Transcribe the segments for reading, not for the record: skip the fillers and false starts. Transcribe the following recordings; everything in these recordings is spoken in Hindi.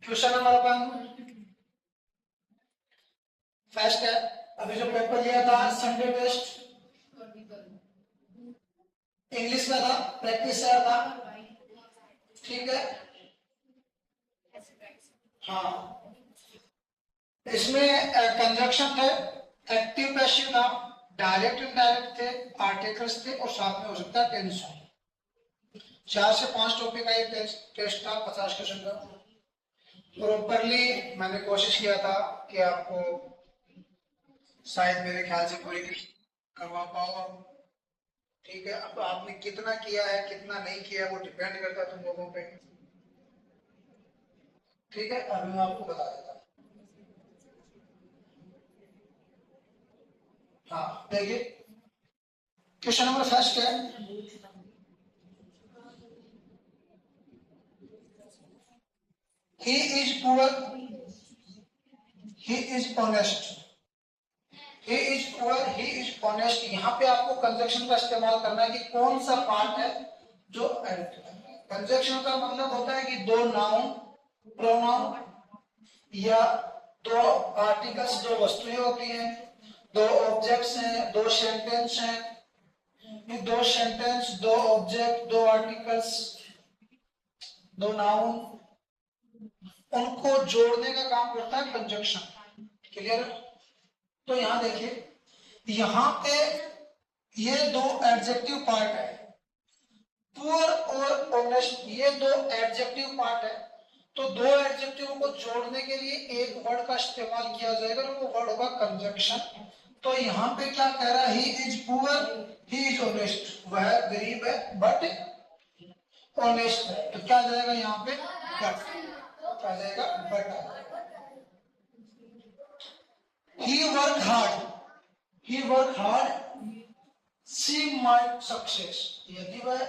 क्वेश्चन नंबर अपन फर्स्ट है। अभी जो पेपर लिया था संडे टेस्ट इंग्लिश का था, प्रैक्टिस का था, ठीक है। हाँ, इसमें कंजक्शन थे, एक्टिव पैसिव था, डायरेक्ट इनडायरेक्ट थे, आर्टिकल्स थे और साथ में हो सकता है टेंस। 4 से 5 टॉपिक का ये टेस्ट था 50 क्वेश्चन का। प्रॉपरली मैंने कोशिश किया था कि आपको शायद मेरे ख्याल से पूरी करवा पाऊंगा, ठीक है। अब आपने कितना किया है कितना नहीं किया है वो डिपेंड करता है तुम लोगों पे, ठीक है। अभी मैं आपको बता देता हूँ। हाँ देखिए, क्वेश्चन नंबर फर्स्ट है, he is poor, he is honest, he is poor, he is honest। यहाँ पे आपको कंजक्शन का इस्तेमाल करना है कि कौन सा पार्ट है जो कंजक्शन का मतलब होता है कि दो नाउन, प्रोनाउन या दो आर्टिकल्स, दो वस्तुएं होती हैं, दो ऑब्जेक्ट्स हैं, दो सेंटेंस हैं, ये दो सेंटेंस, दो ऑब्जेक्ट, दो आर्टिकल्स, दो नाउन, उनको जोड़ने का काम करता है कंजक्शन। क्लियर? तो यहां देखिए, यहां पे ये दो एडजेक्टिव पार्ट है, पुअर और ऑनेस्ट, ये दो एडजेक्टिव पार्ट है। तो दो एडजेक्टिव को जोड़ने के लिए एक वर्ड का इस्तेमाल किया जाएगा, वो वर्ड होगा कंजक्शन। तो यहाँ पे क्या कह रहा है, he is poor, he is honest, वह गरीब है बट ऑनेस्ट है। तो क्या जाएगा यहाँ पे, बट, क्या जाएगा, but. He work hard, he work hard, she might success। यदि वह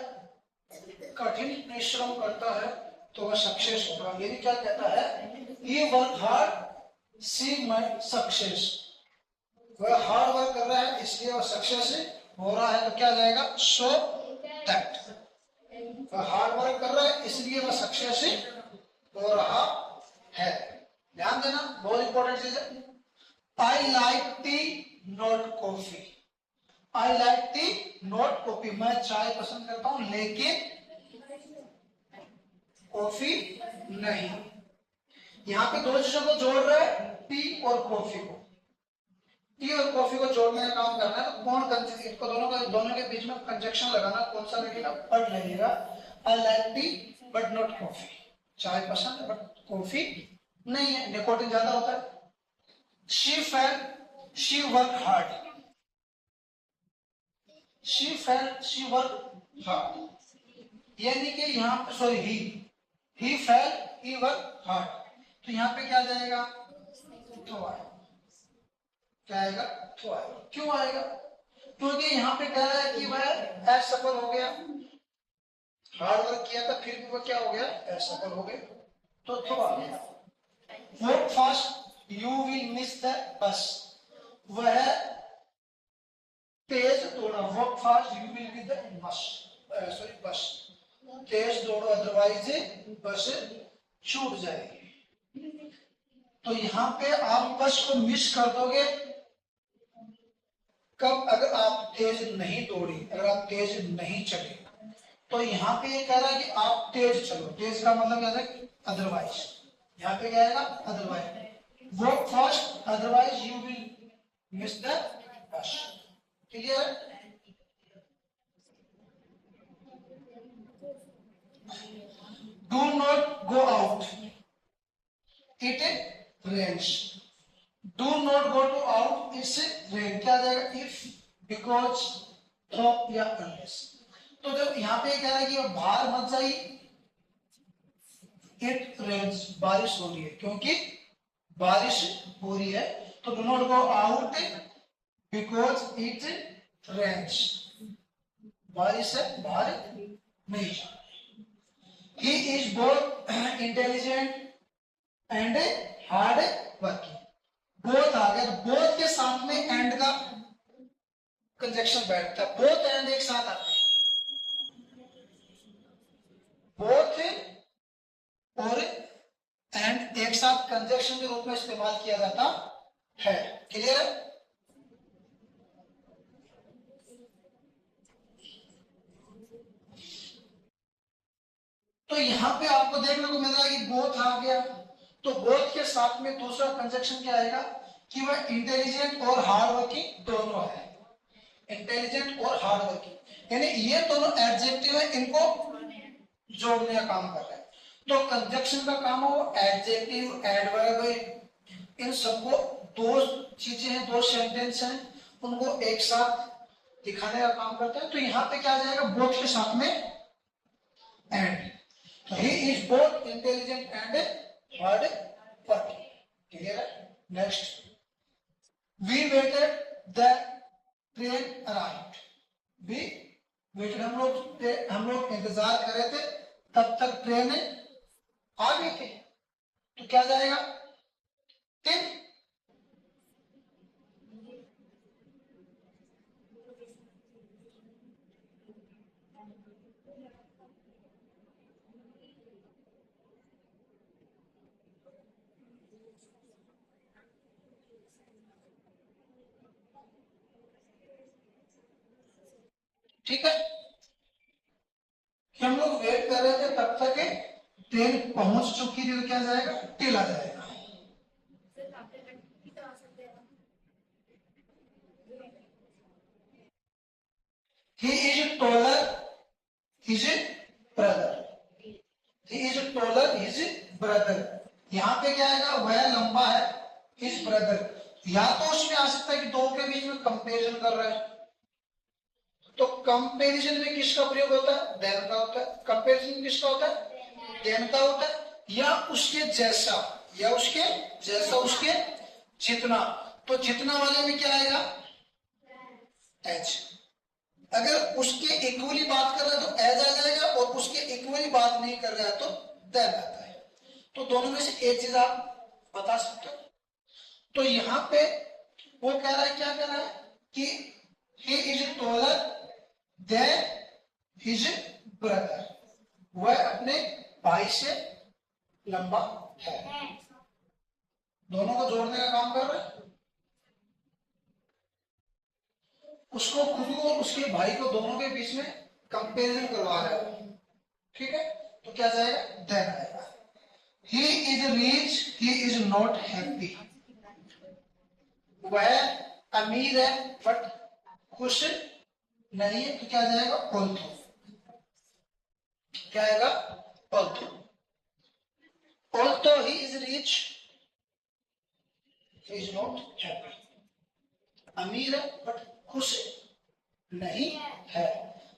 कठिन परिश्रम करता है तो वह सक्सेस होगा। यदि क्या कहता है, he work hard, she might success, वह हार्ड वर्क कर रहा है इसलिए वह सक्सेस हो रहा है। तो क्या जाएगा, so that, वह हार्ड वर्क कर रहा है इसलिए वह सक्सेस हो रहा है। ध्यान देना, बहुत इंपॉर्टेंट चीज है। I like tea not coffee, I like tea not coffee, मैं चाय पसंद करता हूं लेकिन कॉफी नहीं। यहाँ पे दो चीजों को जोड़ रहा है, टी और कॉफी को, टी और कॉफी को जोड़ने का काम करना है। तो कौन इसको दोनों के बीच में कंजक्शन लगाना, कौन सा लगेगा, बट लगेगा। I like tea but not coffee, चाय पसंद है बट कॉफी नहीं है, निकोटीन ज्यादा होता है। She fell, she worked hard, she fell, she worked hard, यानी कि यहाँ पे sorry he fell, he worked hard। तो यहाँ पे क्या जाएगा, तो आएगा, क्या आएगा, तो आएगा। क्यों आएगा, क्योंकि यहाँ पे कह रहा है कि वह असफल हो गया, हार्ड वर्क किया था फिर भी वह क्या हो गया, असफल हो गया, तो आ गया। Work fast, you will miss the बस, वह तेज दौड़ा, work fast you will be the bus, sorry बस, तेज दौड़ो अदरवाइज बस छूट जाएगी। तो यहाँ पे आप बस को मिस कर दोगे कब, अगर आप तेज नहीं दौड़ी, अगर आप तेज नहीं चले। तो यहाँ पे ये कह रहा है कि आप तेज चलो, तेज का मतलब क्या है, अदरवाइज, यहाँ पे क्या आएगा, otherwise. Work fast otherwise you will miss the bus. Clear? Do not go out, it rains, do not go to out, it's rain, क्या जाएगा, इफ, बिकॉज, तो या अनलेस। तो जब यहाँ पे कह रहा है कि बाहर मत जाइए, इट रेन्स, बारिश हो रही है, क्योंकि बारिश हो रही है। तो do not go out because it rains, बारिश है, बाहर नहीं जाना। He is both intelligent and hard working, both आ गया, बोथ के साथ में एंड का कंजक्शन बैठता है, बोथ एंड एक साथ आते हैं, बोथ और एंड एक साथ कंजक्शन के रूप में इस्तेमाल किया जाता है। क्लियर है? तो यहां पे आपको देखने को मिल रहा है कि बोथ आ गया, तो बोथ के साथ में दूसरा कंजक्शन क्या आएगा कि वह इंटेलिजेंट और हार्ड वर्किंग दोनों है। इंटेलिजेंट और हार्ड वर्किंग यानी ये दोनों एडजेक्टिव है, इनको जोड़ने का काम कर रहे हैं। तो कंजक्शन का काम हो एडजेक्टिव, एडवर्ब, इन सबको दो चीजें हैं, दो सेंटेंस हैं, उनको एक साथ दिखाने का काम करता है। तो यहां पे क्या आ जाएगा, बोथ के साथ में and. So he is both intelligent and hard working. Clear? Next, we waited. The train arrived. We waited. हम लोग इंतजार कर रहे थे, तब तक ट्रेन आ गई थी। तो क्या जाएगा? टिल। ठीक है, कि हम लोग वेट कर रहे थे तब तक ट्रेन पहुंच चुकी थी, तो क्या जाएगा? टिल आ जाएगा। He is taller his brother. He is taller his brother. यहाँ पे क्या आएगा? वह लंबा है his brother। या तो उसमें आ सकता है कि दो के बीच में कंपैरिजन कर रहा है, तो कंपैरिजन में किसका प्रयोग होता है? देन का होता है। कंपैरिजन किसका होता है? देन का होता है। या उसके जैसा, या उसके जैसा, उसके जितना। तो जितना वाले में क्या आएगा? एच। अगर उसके इक्वली बात कर रहा है तो एज आ जाएगा, और उसके इक्वली बात नहीं कर रहा है तो देन आता है। तो दोनों में से एक चीज आप बता सकते हो। तो यहां पे वो कह रहा है, क्या कह रहा है कि he is taller than his brother, वह अपने भाई से लंबा है। दोनों को जोड़ने का काम कर रहा है, उसको खुद को और उसके भाई को दोनों के बीच में कंपैरिजन करवा रहा है। ठीक है, तो क्या जाएगा? देन आएगा। He is rich, he is not happy, वह अमीर है बट खुश नहीं है, तो क्या जाएगा? ऑल्थो। क्या आएगा? Although. Although he is rich, he is not happy, अमीर है बट खुश नहीं है।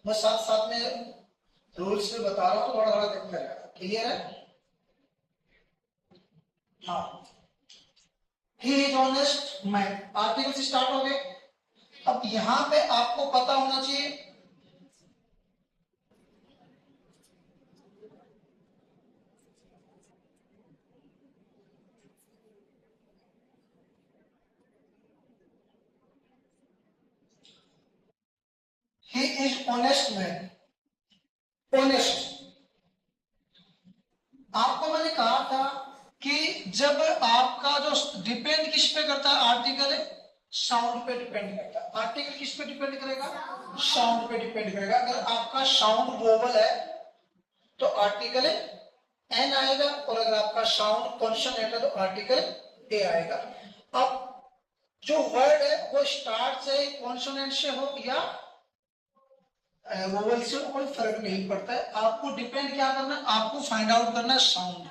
मैं साथ साथ में रूल्स में बता रहा हूं, तो थोड़ा थोड़ा देखते रहेगा। क्लियर है? हाँ, he is honest man, article से स्टार्ट हो गए। अब यहां पे आपको पता होना चाहिए he is honest man। Honest, आपको मैंने कहा था कि जब आपका जो डिपेंड किस पे करता है आर्टिकल, साउंड पे डिपेंड करता है। आर्टिकल किस पे डिपेंड करेगा? साउंड पे डिपेंड करेगा। अगर आपका साउंड वोवल है तो आर्टिकल एन आएगा, और अगर आपका साउंड कॉन्सोनेंट है तो आर्टिकल ए आएगा। अब जो वर्ड है वो स्टार्ट से कॉन्सोनेंट से हो या वोवल से, कोई फर्क नहीं पड़ता है। आपको डिपेंड क्या करना है? आपको फाइंड आउट करना है साउंड।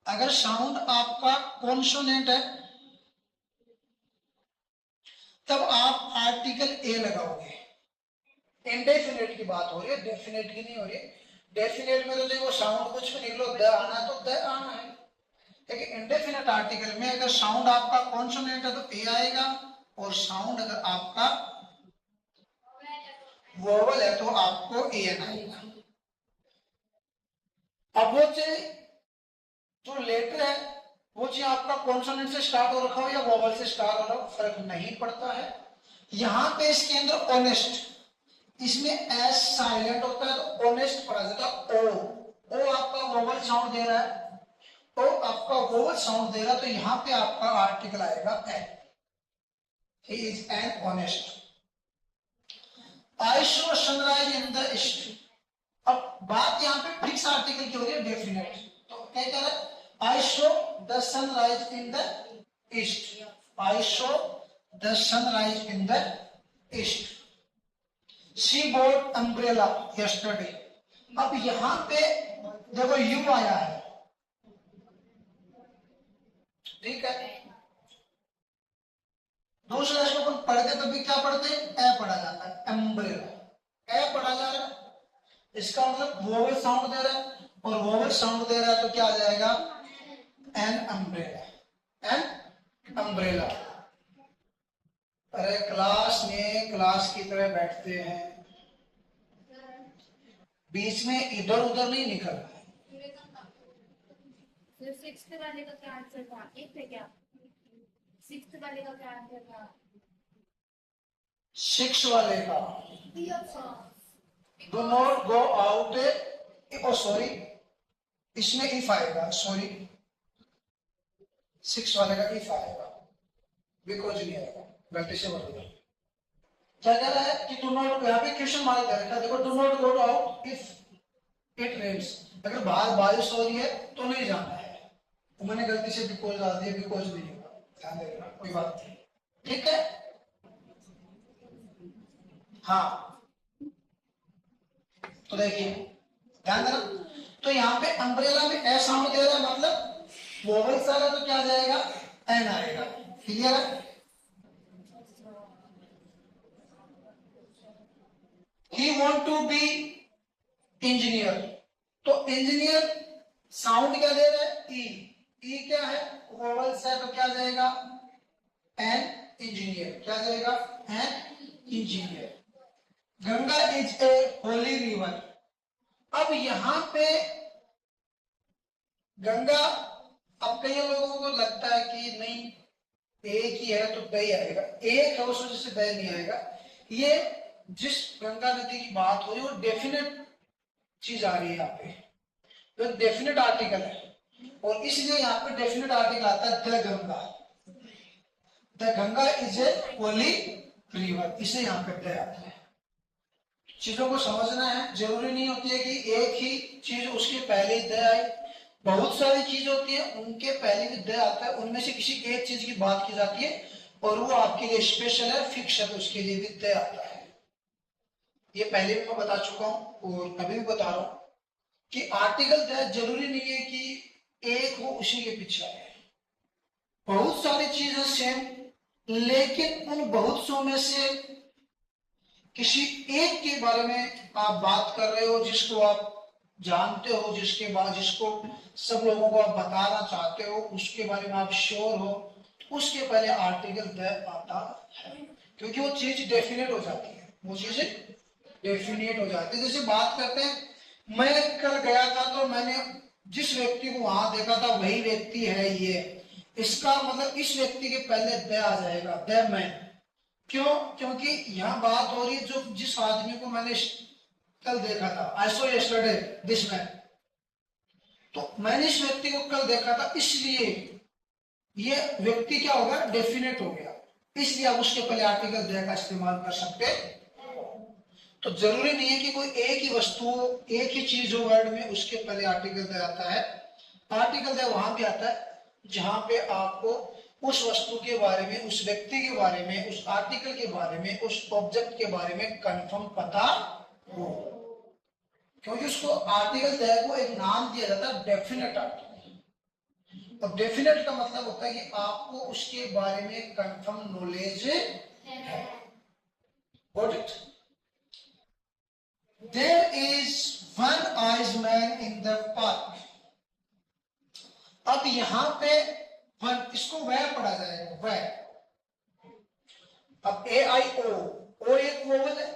अगर साउंड आपका कॉन्सोनेंट है तब आप आर्टिकल ए लगाओगे। इंडेफिनेट की बात हो रही है, डेफिनेट की नहीं हो रही है। डेफिनेट में तो देखो साउंड कुछ भी निकलो, द आना है तो द आना है। लेकिन इंडेफिनेट आर्टिकल में अगर साउंड आपका कॉन्सोनेंट है तो ए आएगा, और साउंड अगर आपका वोवल है तो आपको एन आएगा। अब वो जो लेटर है वो चीज आपका कॉन्सोनेंट से स्टार्ट हो रखा हो या वोवल से स्टार्ट हो रहा हो, फर्क नहीं पड़ता है। यहां पे इसके अंदर ऑनेस्ट, इसमें एस साइलेंट होता है तो ऑनेस्ट पढ़ा जाता है। ओ, ओ आपका वोवल साउंड दे रहा है, तो आपका वोवल साउंड दे रहा, तो यहां पे आपका आर्टिकल आएगा an. He is an honest. I show sunrise in the east. अब बात यहां पे फिक्स आर्टिकल की हो रही है, डेफिनेट। तो क्या कह रहा है? I show the sunrise in the east. I show the sunrise in the east. She boat umbrella yesterday. अब यहां पे देखो यू आया है, ठीक है। दूसरे इसको अपन पढ़ते तो भी क्या पढ़ते हैं? ए पढ़ा जाता है, अम्ब्रेला ए पढ़ा जा रहा है। इसका मतलब वोवल साउंड दे रहा है, और वोवल साउंड दे रहा है तो क्या आ जाएगा? An umbrella, an umbrella. अरे क्लास में क्लास की तरह बैठते हैं, बीच में इधर उधर नहीं निकलना है। सिक्स्थ वाले का क्या आंसर था? एक थे क्या? सिक्स्थ वाले का क्या आंसर था? सिक्स वाले का do not go out, oh sorry, इसमें इफ आएगा, सॉरी, सिक्स वाले का इफ आएगा, बिकॉज नहीं आएगा, गलती से बोल दिया। क्या कह रहा है कि डू नॉट, यहाँ पे क्वेश्चन मार्क कर रखा है, देखो, do not go out if it rains. अगर बाहर बारिश हो रही है तो नहीं जाना है। तो मैंने गलती से बिकॉज डाल दिया, बिकॉज नहीं होगा, ध्यान देना, कोई बात नहीं, ठीक है। हाँ, तो देखिए ध्यान देना, तो यहाँ पे अम्ब्रेला में ए साउंड दे रहा है, मतलब वोवल सारा तो क्या जाएगा? एन आएगा। क्लियर है? He want to be engineer, तो इंजीनियर साउंड क्या दे रहा है? ई। ई क्या है? वोवल से, तो क्या जाएगा? An engineer. क्या जाएगा? An engineer. Ganga is a Holi river. अब यहां पे गंगा, अब कई लोगों को लगता है कि नहीं एक ही है तो दही आएगा, एक है उस वजह से दही नहीं आएगा। ये जिस गंगा नदी की बात हो रही है वो डेफिनेट चीज आ रही है यहाँ पे, तो डेफिनेट आर्टिकल है, और इसलिए यहाँ पे डेफिनेट आर्टिकल आता है the Ganga. The Ganga is a Holi river, इसे यहाँ पे द आता है। चीजों को समझना है, जरूरी नहीं होती है कि एक ही चीज उसके पहले द आए, बहुत सारी चीज होती है उनके पहले भी द आता है, उनमें से किसी एक चीज की बात की जाती है और वो आपके लिए स्पेशल है, फिक्स है, तो उसके लिए भी द आता है। ये पहले भी मैं बता चुका हूं और अभी भी बता रहा हूं कि आर्टिकल द जरूरी नहीं है कि एक हो उसी के पीछे आए। बहुत सारी चीजें सेम, लेकिन उन बहुत सौ में से किसी एक के बारे में आप बात कर रहे हो, जिसको आप जानते हो, जिसके बाद जिसको सब लोगों को आप बताना चाहते हो, उसके बारे में आप श्योर हो, उसके पहले आर्टिकल द आता है, क्योंकि वो चीज डेफिनेट हो जाती है, वो चीज डेफिनेट हो जाती है। जैसे बात करते हैं, मैं कल गया था तो मैंने जिस व्यक्ति को वहां देखा था वही व्यक्ति है ये, इसका मतलब इस व्यक्ति के पहले द आ जाएगा, द मैन। क्यों? क्योंकि यहाँ बात हो रही है जो जिस आदमी को मैंने कल देखा था, I saw yesterday this man, तो मैंने इस व्यक्ति को कल देखा था, इसलिए ये व्यक्ति क्या होगा? डेफिनेट हो गया, इसलिए आप उसके पहले आर्टिकल द का इस्तेमाल कर सकते हैं। तो जरूरी नहीं है कि कोई एक ही वस्तु, एक ही चीज हो वर्ड में, उसके पहले आर्टिकल द आता है। आर्टिकल द वहां भी आता है जहां पे आपको उस वस्तु के बारे में, उस व्यक्ति के बारे में, उस आर्टिकल के बारे में, उस ऑब्जेक्ट के बारे में कंफर्म पता हो, क्योंकि उसको आर्टिकल द को एक नाम दिया जाता है डेफिनेट आर्टिकल। और डेफिनेट का मतलब होता है कि आपको उसके बारे में कंफर्म नॉलेज है। Got it? There is one-eyed man in the park. अब यहां पे वन, इसको वह पढ़ा जाएगा, वह। अब ए आई ओ एक वोवल है,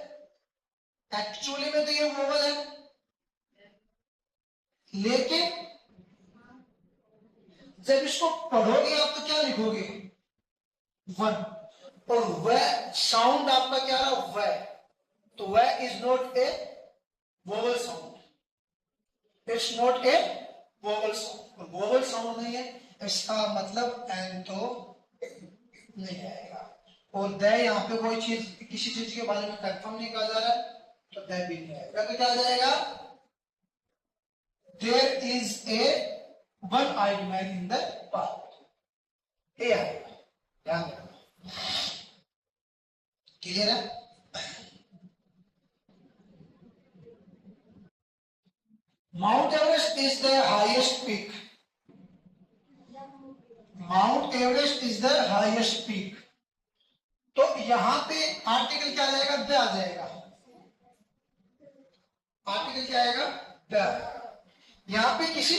एक्चुअली में तो ये वोवल है, लेकिन जब इसको पढ़ोगे आप तो क्या लिखोगे? वन। और वह साउंड आपका क्या रहा? वह। तो वह is not a vowel sound, it's not a vowel sound. Vowel sound इसका मतलब एन तो नहीं आएगा। और द यहाँ पे कोई चीज किसी चीज के बारे में कंफर्म नहीं कहा जा रहा है, तो द भी नहीं आएगा। तो क्या आ जाएगा? There is a one eyed man in the park, a आएगा। ध्यान रखना, क्लियर है? Mount Everest is the highest peak. Mount Everest is the highest peak. तो यहां पे आर्टिकल क्या आ जाएगा? द आ जाएगा। आर्टिकल क्या आएगा? द। यहाँ पे किसी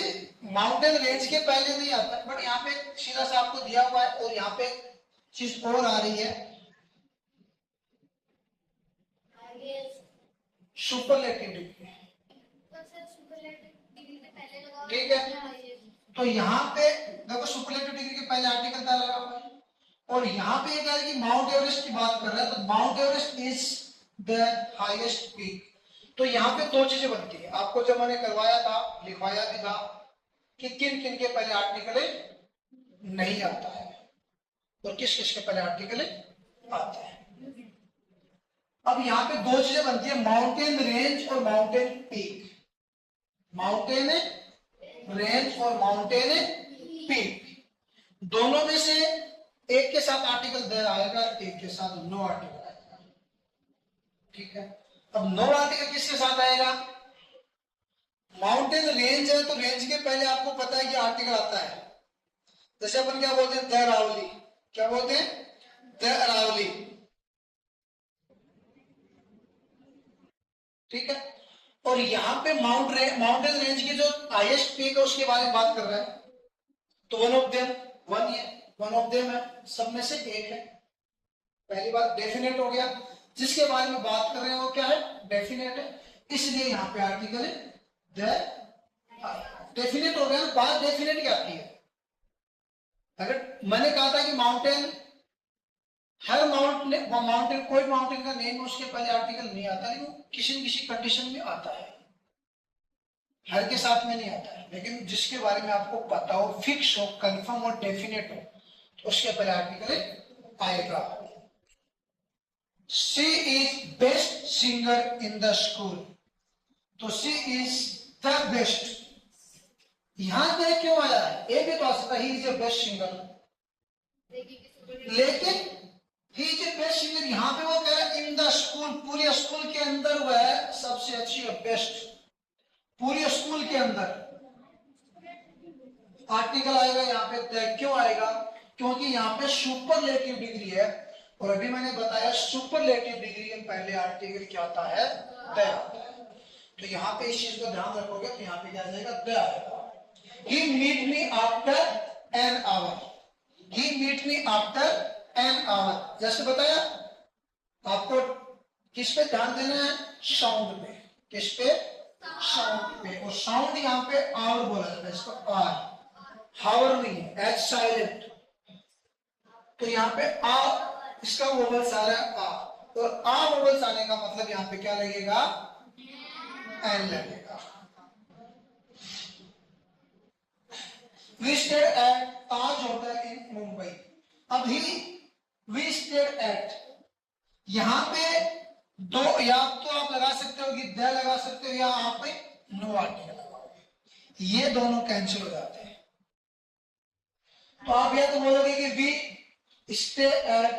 माउंटेन रेंज के पहले नहीं आता, बट यहाँ पे सीधा सा आपको दिया हुआ है। और यहाँ पे चीज और आ रही है, सुपरलेटिव डिग्री। ठीक है, तो यहाँ पे देखो सुपरलेटिव डिग्री के पहले आर्टिकल क्या लगा हुआ है, और यहाँ पे ये कह रहा है कि माउंट एवरेस्ट की बात कर रहा है, तो mount Everest is the highest peak. तो यहाँ पे दो चीजें बनती है। आपको जब मैंने करवाया था, लिखवाया भी था कि किन किन के पहले आर्टिकल नहीं आता है और किस किस के पहले आर्टिकल आता है। अब यहाँ पे दो चीजें बनती है, माउंटेन रेंज और माउंटेन पीक। माउंटेन रेंज और माउंटेन पीक, दोनों में से एक के साथ आर्टिकल दे आएगा, एक के साथ नो आर्टिकल आएगा। ठीक है, अब नो आर्टिकल किसके साथ आएगा? माउंटेन रेंज है तो रेंज के पहले आपको पता है कि आर्टिकल आता है। जैसे अपन क्या बोलते हैं? द अरावली। क्या बोलते हैं? द अरावली। ठीक है, और यहाँ पे माउंटेन रेंज की जो हाईएस्ट पीक है उसके बारे में बात कर रहा है, तो वन ऑफ देम, वन है, वन ऑफ देम है, सब में से एक है। पहली बात डेफिनेट हो गया, जिसके बारे में बात कर रहे हैं वो क्या है? डेफिनेट है, इसलिए यहाँ पे आर्टिकल है द। डेफिनेट हो गया ना, बात डेफिनेट क्या आती है? अगर मैंने कहा था कि माउंटेन, हर माउंटेन कोई माउंटेन का नेम उसके पहले आर्टिकल नहीं आता, लेकिन किसी न किसी कंडीशन में आता है, हर के साथ में नहीं आता है। लेकिन जिसके बारे में आपको पता हो, फिक्स हो, कंफर्म और डेफिनेट हो, तो उसके पहले आर्टिकल आएगा। She is best singer in the school, तो शी इज द बेस्ट। यहां पे क्यों आया है? ये भी तो आ सकता है, he is a best singer, लेकिन he is a best singer यहां पे वो कह रहा है इन द स्कूल, पूरे स्कूल के अंदर वह सबसे अच्छी है, बेस्ट। पूरे स्कूल के अंदर आर्टिकल आएगा यहाँ पे, क्यों आएगा? क्योंकि यहाँ पे सुपरलेटिव डिग्री है, और अभी मैंने बताया सुपरलेटिव डिग्री के पहले आर्टिकल क्या आता है? द आता है। तो यहाँ पे इस चीज को ध्यान रखोगे तो यहाँ पे क्या आ जाएगा? द आएगा। He meet me after an hour. He meet me after an hour. जैसे बताया आपको, किस पे ध्यान देना है? साउंड पे। किस पे? साउंड पे। और साउंड यहाँ पे आवर बोला जाता है, इसको आर, हावर नहीं है, एच साइलेंट। तो यहाँ पे आ, इसका वोवल्स आ रहा है आ, और आ वोवल्स आने का मतलब यहाँ पे क्या लगेगा? एन लगेगा। We stayed at Taj Hotel in Mumbai. अभी we stayed at, यहां पे दो, या तो आप लगा सकते हो कि द लगा सकते हो, या आप पे नो आर्टिकल लगाओगे, ये दोनों कैंसिल हो जाते हैं। तो आप या तो बोलोगे कि we stay at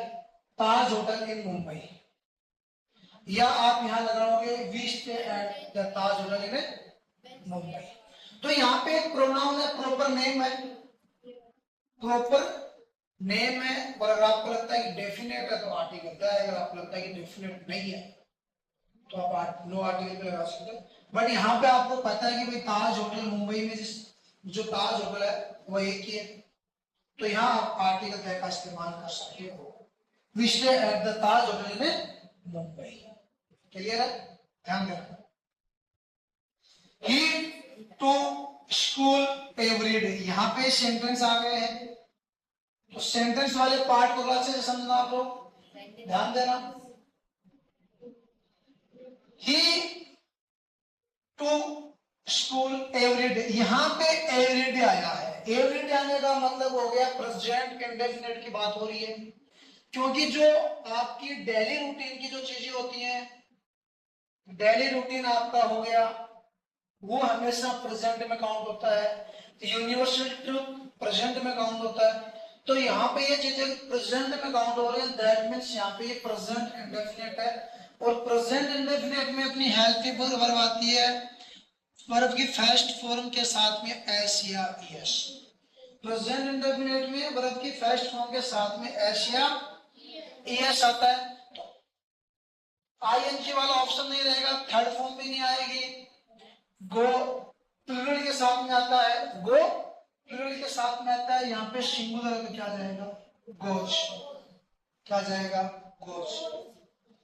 Taj hotel in Mumbai, या आप यहां लगाओगे we stay at the Taj hotel in Mumbai. तो यहाँ पे एक प्रोनाउन है, प्रॉपर नेम है, प्रॉपर नेम है। और अगर आपको लगता है कि डेफिनेट है तो आर्टिकल द है, अगर आपको लगता है कि डेफिनेट नहीं है तो आप नो आर्टिकल पे लगा सकते हो। बट यहाँ पे आपको पता है कि भाई ताज होटल मुंबई में जो ताज होटल है वो एक ही है, तो यहाँ आप आर्टिकल द का इस्तेमाल कर सकते हो। We stay at the Taj hotel in Mumbai. Clear है? ध्यान रखना। He to school every day, यहाँ पे सेंटेंस आ गए हैं, तो सेंटेंस वाले पार्ट को अच्छे से समझना आप लोग, ध्यान देना। ही टू स्कूल एवरीडे, यहाँ पे एवरीडे आया है। एवरीडे आने का मतलब हो गया प्रेजेंट इंडेफिनिट की बात हो रही है, क्योंकि जो आपकी डेली रूटीन की जो चीजें होती हैं, डेली रूटीन आपका हो गया, वो हमेशा प्रेजेंट में काउंट होता है। यूनिवर्सल ट्रूथ प्रेजेंट में काउंट होता है। तो यहाँ पे ये चीजें प्रेजेंट में काउंट हो रही है, दैट मीन्स यहाँ पे ये प्रेजेंट इंडेफिनिट है। और प्रेजेंट इंडेफिनिट में अपनी हेल्प वर्ब आती है वर्ब की फर्स्ट फॉर्म के साथ में एस या ईएस। प्रेजेंट इंडेफिनिट में वर्ब की फर्स्ट फॉर्म के साथ में एस या ईएस आता है। तो आईएनजी वाला ऑप्शन नहीं रहेगा, थर्ड फॉर्म भी नहीं आएगी। गो प्लूरल के साथ में आता है, गो प्लूरल के साथ में आता है। यहाँ पे सिंगुलर में क्या जाएगा, गोज, क्या जाएगा, गोज।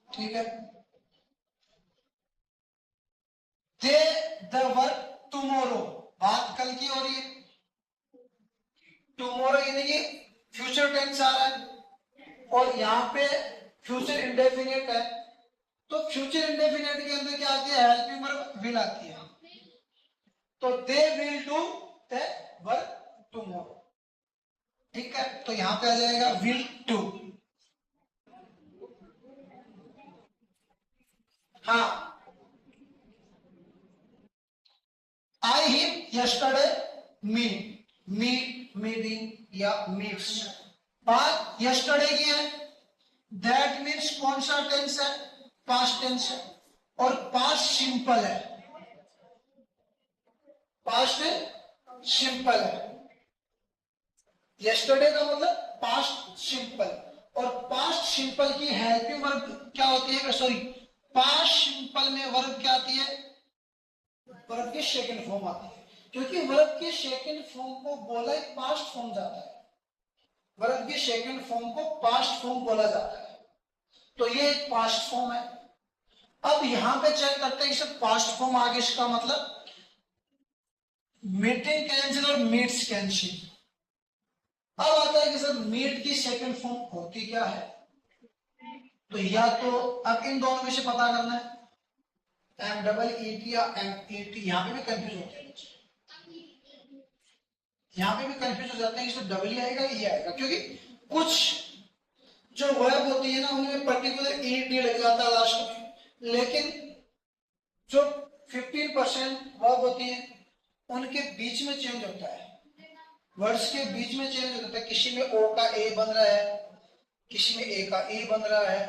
ठीक है। दे द वर्क टुमारो, बात कल की हो रही है। टुमारो यानी कि फ्यूचर टेंस आ रहा है और यहाँ पे फ्यूचर इंडेफिनिट है। तो फ्यूचर इंडेफिनिट के अंदर क्या आती है, हेल्पिंग वर्ब विल आती है। तो they will do the work tomorrow. ठीक है, तो यहां पे आ जाएगा विल डू। हाँ, आई हिम यस्टरडे मीटिंग या मीट्स, बात यस्टरडे की है। दैट मीन्स कौन सा टेंस है, पास्ट टेंस है और पास्ट सिंपल है, पास्ट सिंपल है। यस्टरडे का मतलब पास्ट सिंपल, और पास्ट सिंपल की हेल्पिंग वर्ब क्या होती है, सॉरी, पास्ट सिंपल में वर्ब क्या आती है, वर्ब की सेकंड फॉर्म आती है। क्योंकि वर्ब की सेकंड फॉर्म को बोला ही पास्ट फॉर्म जाता है, वर्ब की सेकंड फॉर्म को पास्ट फॉर्म बोला जाता है। तो ये एक पास्ट फॉर्म है। अब यहां पे चेक करते हैं, इसे पास्ट फॉर्म आगे इसका मतलब मीटिंग कैंसिल और मीट्स कैंसिल। अब आता है कि सर मीट की सेकंड फॉर्म होती क्या है, तो या तो अब इन दोनों में से पता करना है, एम डबल ई टी या एम ई टी। यहाँ पे भी कंफ्यूज होते हैं, यहाँ पे भी कंफ्यूज हो जाते हैं, इसमें डबल ई आएगा ई आएगा, क्योंकि कुछ जो वर्ब होती है ना उनमें पर्टिकुलर ई टी लग जाता है लास्ट में, लेकिन जो 15% वर्ब होती है उनके बीच में चेंज होता है, वर्ड्स के बीच में चेंज होता है। किसी में ओ का ए बन रहा है, किसी में ए का ई बन रहा है।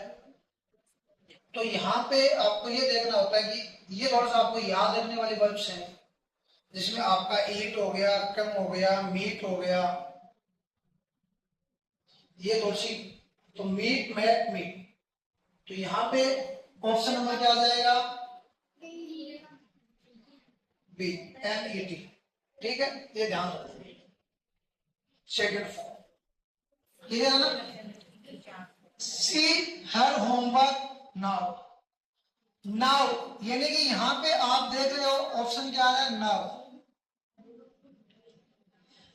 तो यहाँ पे आपको ये देखना होता है कि ये वर्ड्स आपको याद रखने वाले वर्ड्स हैं, जिसमें आपका ईट हो गया, कम हो गया, मीट हो गया, ये थोड़ी सी। तो मीट मैट मीट, तो यहाँ पे ऑप्शन नंबर क्या आ जाएगा, बी, एन ई टी। ठीक है, ये ध्यान रखो, सेकंड फॉर्म। ठीक है ना। सी हर होमवर्क नाउ, नाउ यानी कि यहां पे आप देख रहे हो ऑप्शन क्या है, नाउ।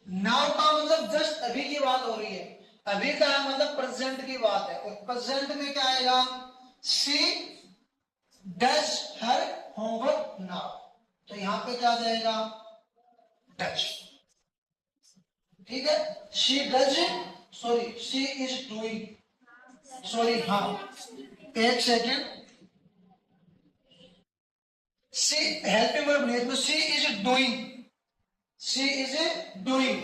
नाउ का मतलब जस्ट अभी की बात हो रही है, अभी का मतलब प्रेजेंट की बात है। और प्रेजेंट में क्या आएगा, she does her homework now, तो यहां पे क्या जाएगा, डज। ठीक है, she does, sorry she is doing, sorry हाँ एक सेकेंड, सी हेल्पिंग वर्ब नहीं है, तो she is doing, she is doing,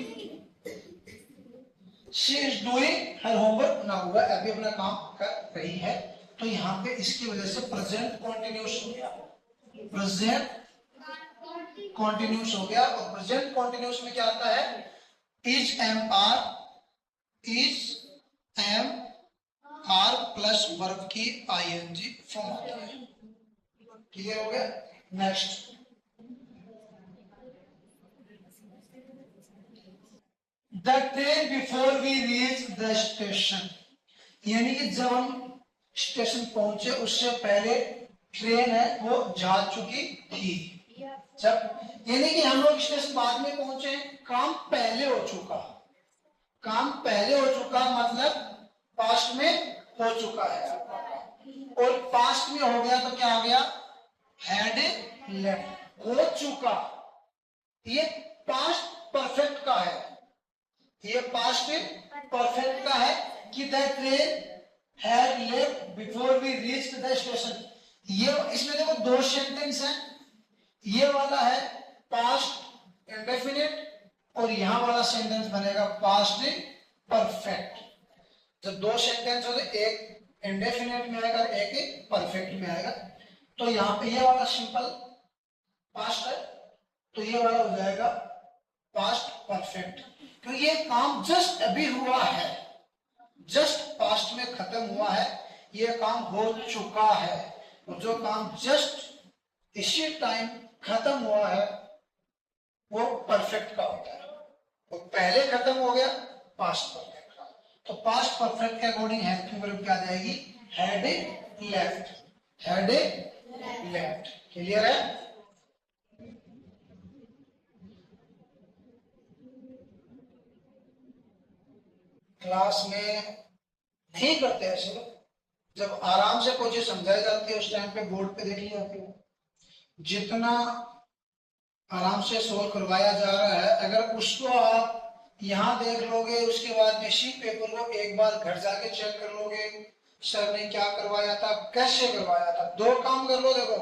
she is doing her homework now, वह अभी अपना काम कर रही है। तो यहाँ पे इसकी वजह से प्रेजेंट कॉन्टिन्यूस हो गया, प्रेजेंट कॉन्टिन्यूस हो गया। और प्रेजेंट कॉन्टिन्यूस में क्या आता है, is am are plus verb की आईएनजी फॉर्म आती है। क्लियर हो गया। Next, the train before we reach the station, यानी कि जब हम स्टेशन पहुंचे उससे पहले ट्रेन है वो जा चुकी थी। जब यानी कि हम लोग स्टेशन बाद में पहुंचे, काम पहले हो चुका, काम पहले हो चुका मतलब पास्ट में हो चुका है। और पास्ट में हो गया तो क्या आ गया, हैड लेफ्ट, हो चुका, ये पास्ट परफेक्ट का है, ये पास्ट परफेक्ट का है कि that train had left before we reached the station. ये इसमें देखो दो सेंटेंस हैं, ये वाला है पास्ट इंडेफिनिट और यहां वाला सेंटेंस बनेगा पास्ट परफेक्ट। जब दो सेंटेंस हो तो एक इंडेफिनिट में आएगा, एक परफेक्ट में आएगा। तो यहाँ पे ये वाला सिंपल पास्ट है, तो ये वाला हो जाएगा पास्ट परफेक्ट, क्योंकि ये काम जस्ट अभी हुआ है, जस्ट पास्ट में खत्म हुआ है, ये काम हो चुका है। और जो काम जस्ट इसी टाइम खत्म हुआ है वो परफेक्ट का होता है, वो पहले खत्म हो गया पास्ट परफेक्ट का। तो पास्ट परफेक्ट के अकॉर्डिंग हेल्पिंग वर्ब क्या आ जाएगी, had left, had left. Clear है? क्लास में नहीं करते ऐसे लोग, जब आराम से कोई चीज समझाई जाती है उस टाइम पे बोर्ड पे देख लिया आपको, जितना आराम से सोल्व करवाया जा रहा है, अगर उसको आप यहाँ देख लोगे, उसके बाद में इसी पेपर को एक बार घर जाके चेक कर लोगे, सर ने क्या करवाया था, कैसे करवाया था, दो काम कर लो, देखो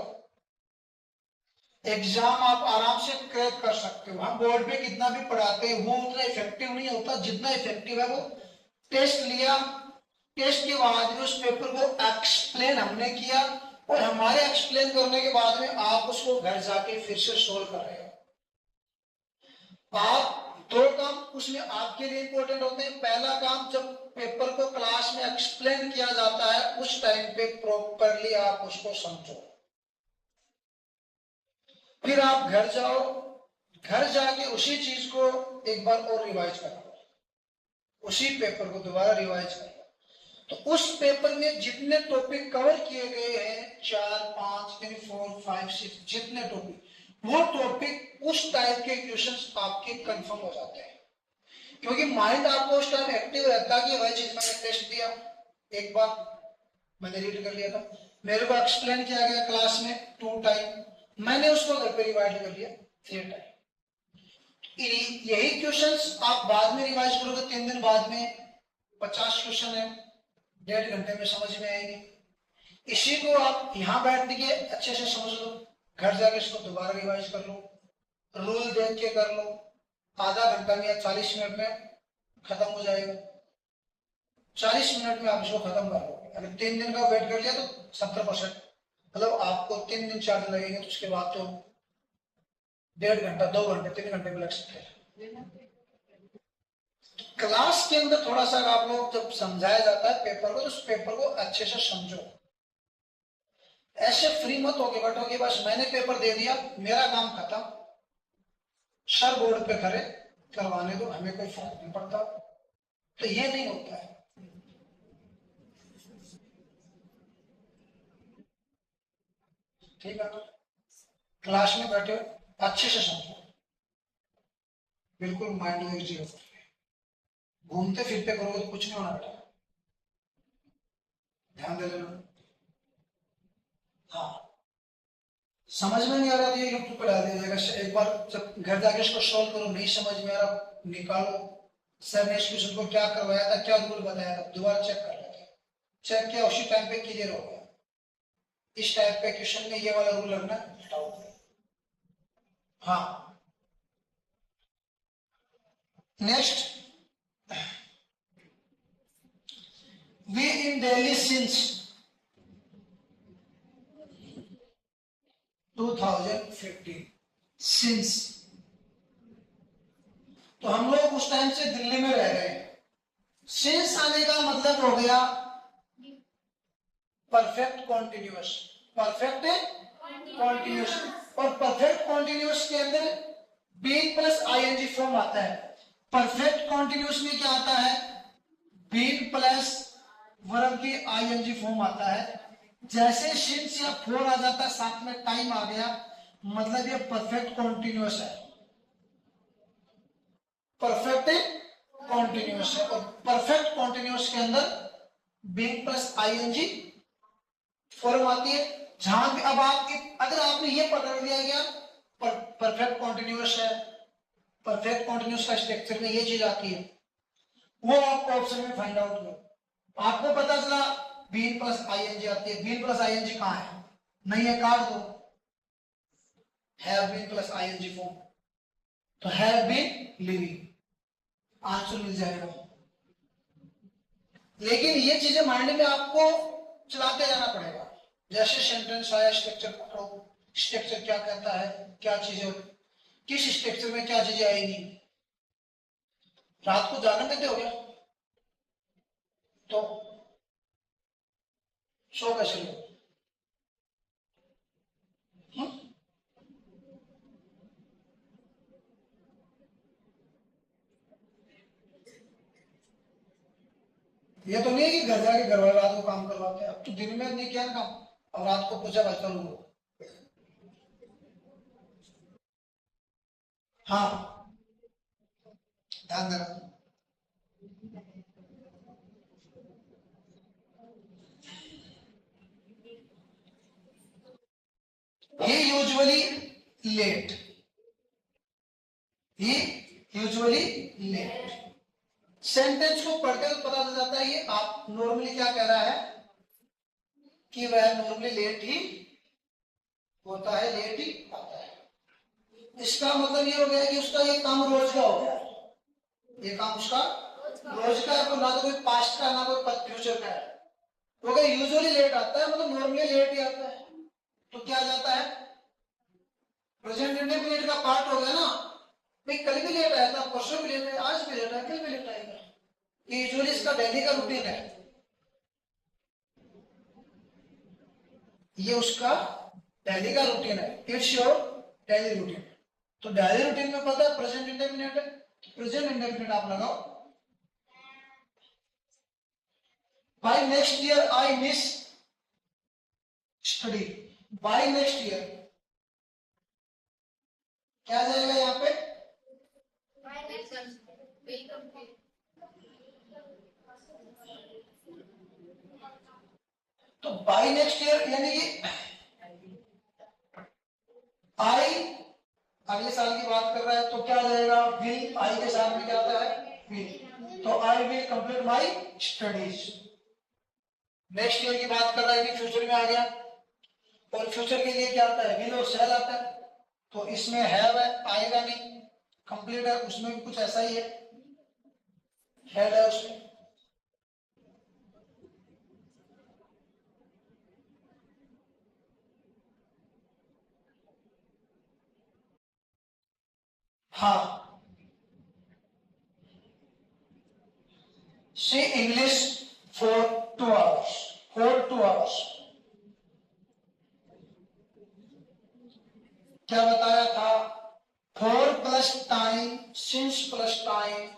एग्जाम आप आराम से क्रैक कर सकते हो। हम बोर्ड पे कितना भी पढ़ाते हैं वो उतना इफेक्टिव नहीं होता जितना इफेक्टिव है वो टेस्ट लिया, टेस्ट के बाद में उस पेपर को एक्सप्लेन हमने किया और हमारे एक्सप्लेन करने के बाद में आप उसको घर जाके फिर से सोल्व कर रहे हो। आप दो काम उसमें आपके लिए इंपॉर्टेंट होते हैं। पहला काम, जब पेपर को क्लास में एक्सप्लेन किया जाता है उस टाइम पे प्रॉपरली आप उसको समझो, फिर आप घर जाओ, घर जाके उसी चीज को एक बार और रिवाइज करो, उसी पेपर को दोबारा रिवाइज करो। तो उस पेपर में जितने टॉपिक कवर किए गए हैं, 4, 5, 4, 5, 6 जितने टॉपिक, वो टॉपिक उस टाइप के क्वेश्चंस आपके कंफर्म हो जाते हैं, क्योंकि माइंड आपको उस टाइम एक्टिव रहता है कि वह चीज मैंने टेस्ट दिया, एक बार मैंने रीड कर लिया था, मेरे को एक्सप्लेन किया गया क्लास में 2 टाइम, मैंने उसको घर पे रिवाइज कर लिया 3 टाइम। यही क्वेश्चंस आप बाद में रिवाइज करोगे 3 दिन बाद में, 50 क्वेश्चन है, 1.5 घंटे में समझ में आएंगे। इसी को आप यहाँ बैठ के अच्छे से समझ लो, घर जाके इसको दोबारा रिवाइज कर लो, रूल देख के कर लो, आधा घंटा में या 40 मिनट में खत्म हो जाएगा। 40 मिनट में आप इसको खत्म कर लो। अगर 3 दिन का वेट कर लिया तो 70%, मतलब आपको 3 दिन 4 दिन लगेंगे, तो उसके बाद तो 1.5 घंटा 2 घंटे 3 घंटे में लग सकते हैं। क्लास के अंदर थोड़ा सा आप लोग जब समझाया जाता है पेपर को, तो उस पेपर को अच्छे से समझो, ऐसे फ्री मत होके बैठोगे बस मैंने पेपर दे दिया मेरा काम खत्म, सर बोर्ड पे खड़े करवाने दो, हमें कोई फर्क नहीं पड़ता, तो ये नहीं होता है। ठीक है, क्लास में बैठे अच्छे से समझो, बिल्कुल माइंड में चीज, घूमते फिरते करोगे तो कुछ नहीं होना बेटा, ध्यान दे लेना। हाँ, समझ में नहीं आ रहा तो ये यूट्यूब पर डाल दिया जाएगा, एक बार जब घर जाके इसको सॉल्व करो, नहीं समझ में आ रहा निकालो, सर ने इस क्वेश्चन को क्या करवाया था, क्या रूल बताया था, दोबारा चेक कर लेते हैं, चेक किया उसी टाइम पे क्लियर हो गया, इस टाइप के क्वेश्चन में ये वाला रूल लगना हटाओ। हाँ, next, we in Delhi since 2015, since, तो हम लोग उस टाइम से दिल्ली में रह रहे हैं। सिंस आने का मतलब हो गया परफेक्ट कॉन्टिन्यूअस, परफेक्ट कॉन्टिन्यूअस, और परफेक्ट कॉन्टिन्यूअस के अंदर बीइंग प्लस आईएनजी फॉर्म आता है। परफेक्ट कॉन्टिन्यूअस में क्या आता है, बीइंग प्लस वर्ब की आईएनजी फॉर्म आता है। जैसे सिंस या फोर आ जाता है साथ में टाइम आ गया, मतलब ये परफेक्ट कॉन्टिन्यूअस है, परफेक्ट कॉन्टिन्यूअस है। और परफेक्ट कॉन्टिन्यूअस के अंदर बीइंग प्लस आईएनजी फॉर्म आती है। जहां भी अब आप अगर आपने ये पकड़ लिया गया परफेक्ट कॉन्टिन्यूअस है, परफेक्ट कॉन्टिन्यूअस का स्ट्रक्चर में ये चीज आती है, वो आपको ऑप्शन में फाइंड आउट करो। आपको पता चला बीन प्लस आईएनजी आती है, बीन प्लस आईएनजी कहां है, नहीं है, काट दो, have been plus ING form, तो हैव बीन लिविंग, आंसर मिल जाएगा। लेकिन ये चीजें माइंड में आपको चलाते जाना पड़ेगा, जैसे सेंटेंस आया स्ट्रक्चर पकड़ो, स्ट्रक्चर क्या कहता है, क्या चीजें, किस स्ट्रक्चर में क्या चीजें आएंगी। रात को जागरण देते हो क्या, तो सो कैसे लो, ये तो नहीं है कि घर जाके घर वाले रात को काम करवाते हैं, अब तो दिन में नहीं किया ना काम, अब रात को पूछा बचता लोगों। हाँ, ध्यान देना। He usually late. He usually late. Sentence को पढ़ते हुए पता चल जाता है ये आप नॉर्मली क्या कह रहा है कि वह नॉर्मली लेट ही होता है, लेट ही आता है। इसका मतलब ये हो गया कि उसका ये काम रोज का हो गया, ये काम उसका रोज का है, ना तो कोई पास्ट का ना कोई फ्यूचर का है। तो अगर यूजुअली लेट आता है मतलब नॉर्मली लेट ही आता है, तो क्या जाता है, प्रेजेंट इंडेफिनिट का पार्ट हो गया ना, भाई कल भी लेट आया था, परसों भी लेट आया, आज भी लेट आया, कल भी लेट आएगा, ये यूजुअली इसका डेली का रूटीन है, ये उसका डेली का रूटीन है, इट्स योर डेली रूटीन। तो डेली रूटीन में पता है प्रेजेंट इंडेफिनिट है, प्रेजेंट इंडेफिनिट आप लगाओ, by next year I miss study, by next year क्या जाएगा यहाँ पे, तो बाय नेक्स्ट ईयर यानी कि आई अगले साल की बात कर रहा है, तो क्या जाएगा, विल, आई के साथ में क्या आता है, विल, तो I will complete my studies. Next year की बात कर रहा है कि फ्यूचर में आ गया, और फ्यूचर के लिए क्या आता है, विल और शैल आता है, तो इसमें हैव है, आएगा नहीं, कंप्लीट है, उसमें भी कुछ ऐसा ही है, हैड है उसमें। हाँ, see English for 2 hours, for 2 hours, क्या बताया था, for plus time, since plus time,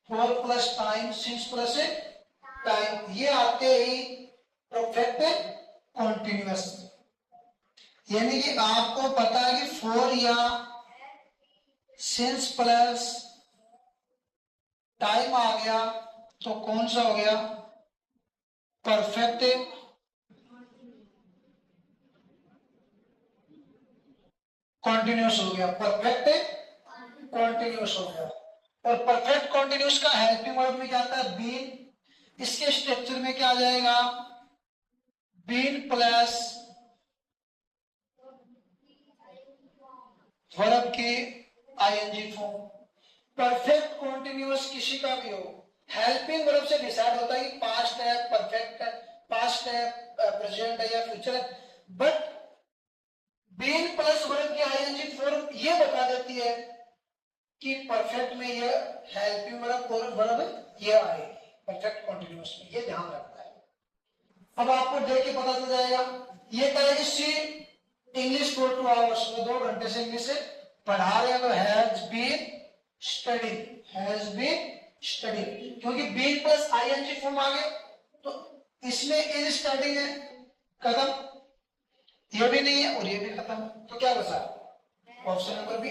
for plus time, since plus time, ये आते ही परफेक्ट कॉन्टिन्यूअस, यानी कि आपको पता है कि फॉर या सिंस प्लस टाइम आ गया तो कौन सा हो गया, परफेक्ट कॉन्टिन्यूअस हो गया, परफेक्ट कॉन्टिन्यूअस हो गया। और परफेक्ट कॉन्टिन्यूअस का हेल्पिंग वर्ब में क्या आता है, बीन, इसके स्ट्रक्चर में क्या आ जाएगा, बीन प्लस वर्ब की आईएनजी फॉर्म। परफेक्ट कॉन्टिन्यूअस किसी का भी हो, हेल्पिंग वर्ब से डिसाइड होता है कि पास्ट है, परफेक्ट है, पास्ट है, प्रेजेंट है या फ्यूचर है, बट बीन प्लस वर्ब की आईएनजी फॉर्म ये बता देती है कि परफेक्ट में ये हेल्पिंग वर्ब और वर्ब ये आएगी, परफेक्ट कॉन्टिन्यूअस में, ये ध्यान रखता है। अब आपको देख के पता चल जाएगा, ये कहेगी सी इंग्लिश फॉर 2 आवर्स, में 2 घंटे से इंग्लिश से पढ़ा रहे हैं, तो has been study, has been study, क्योंकि बीन प्लस आईएनजी फॉर्म आ गए, तो इसमें इज स्टार्टिंग है, खत्म, ये भी नहीं है और ये भी खत्म, तो क्या बचा, ऑप्शन नंबर बी।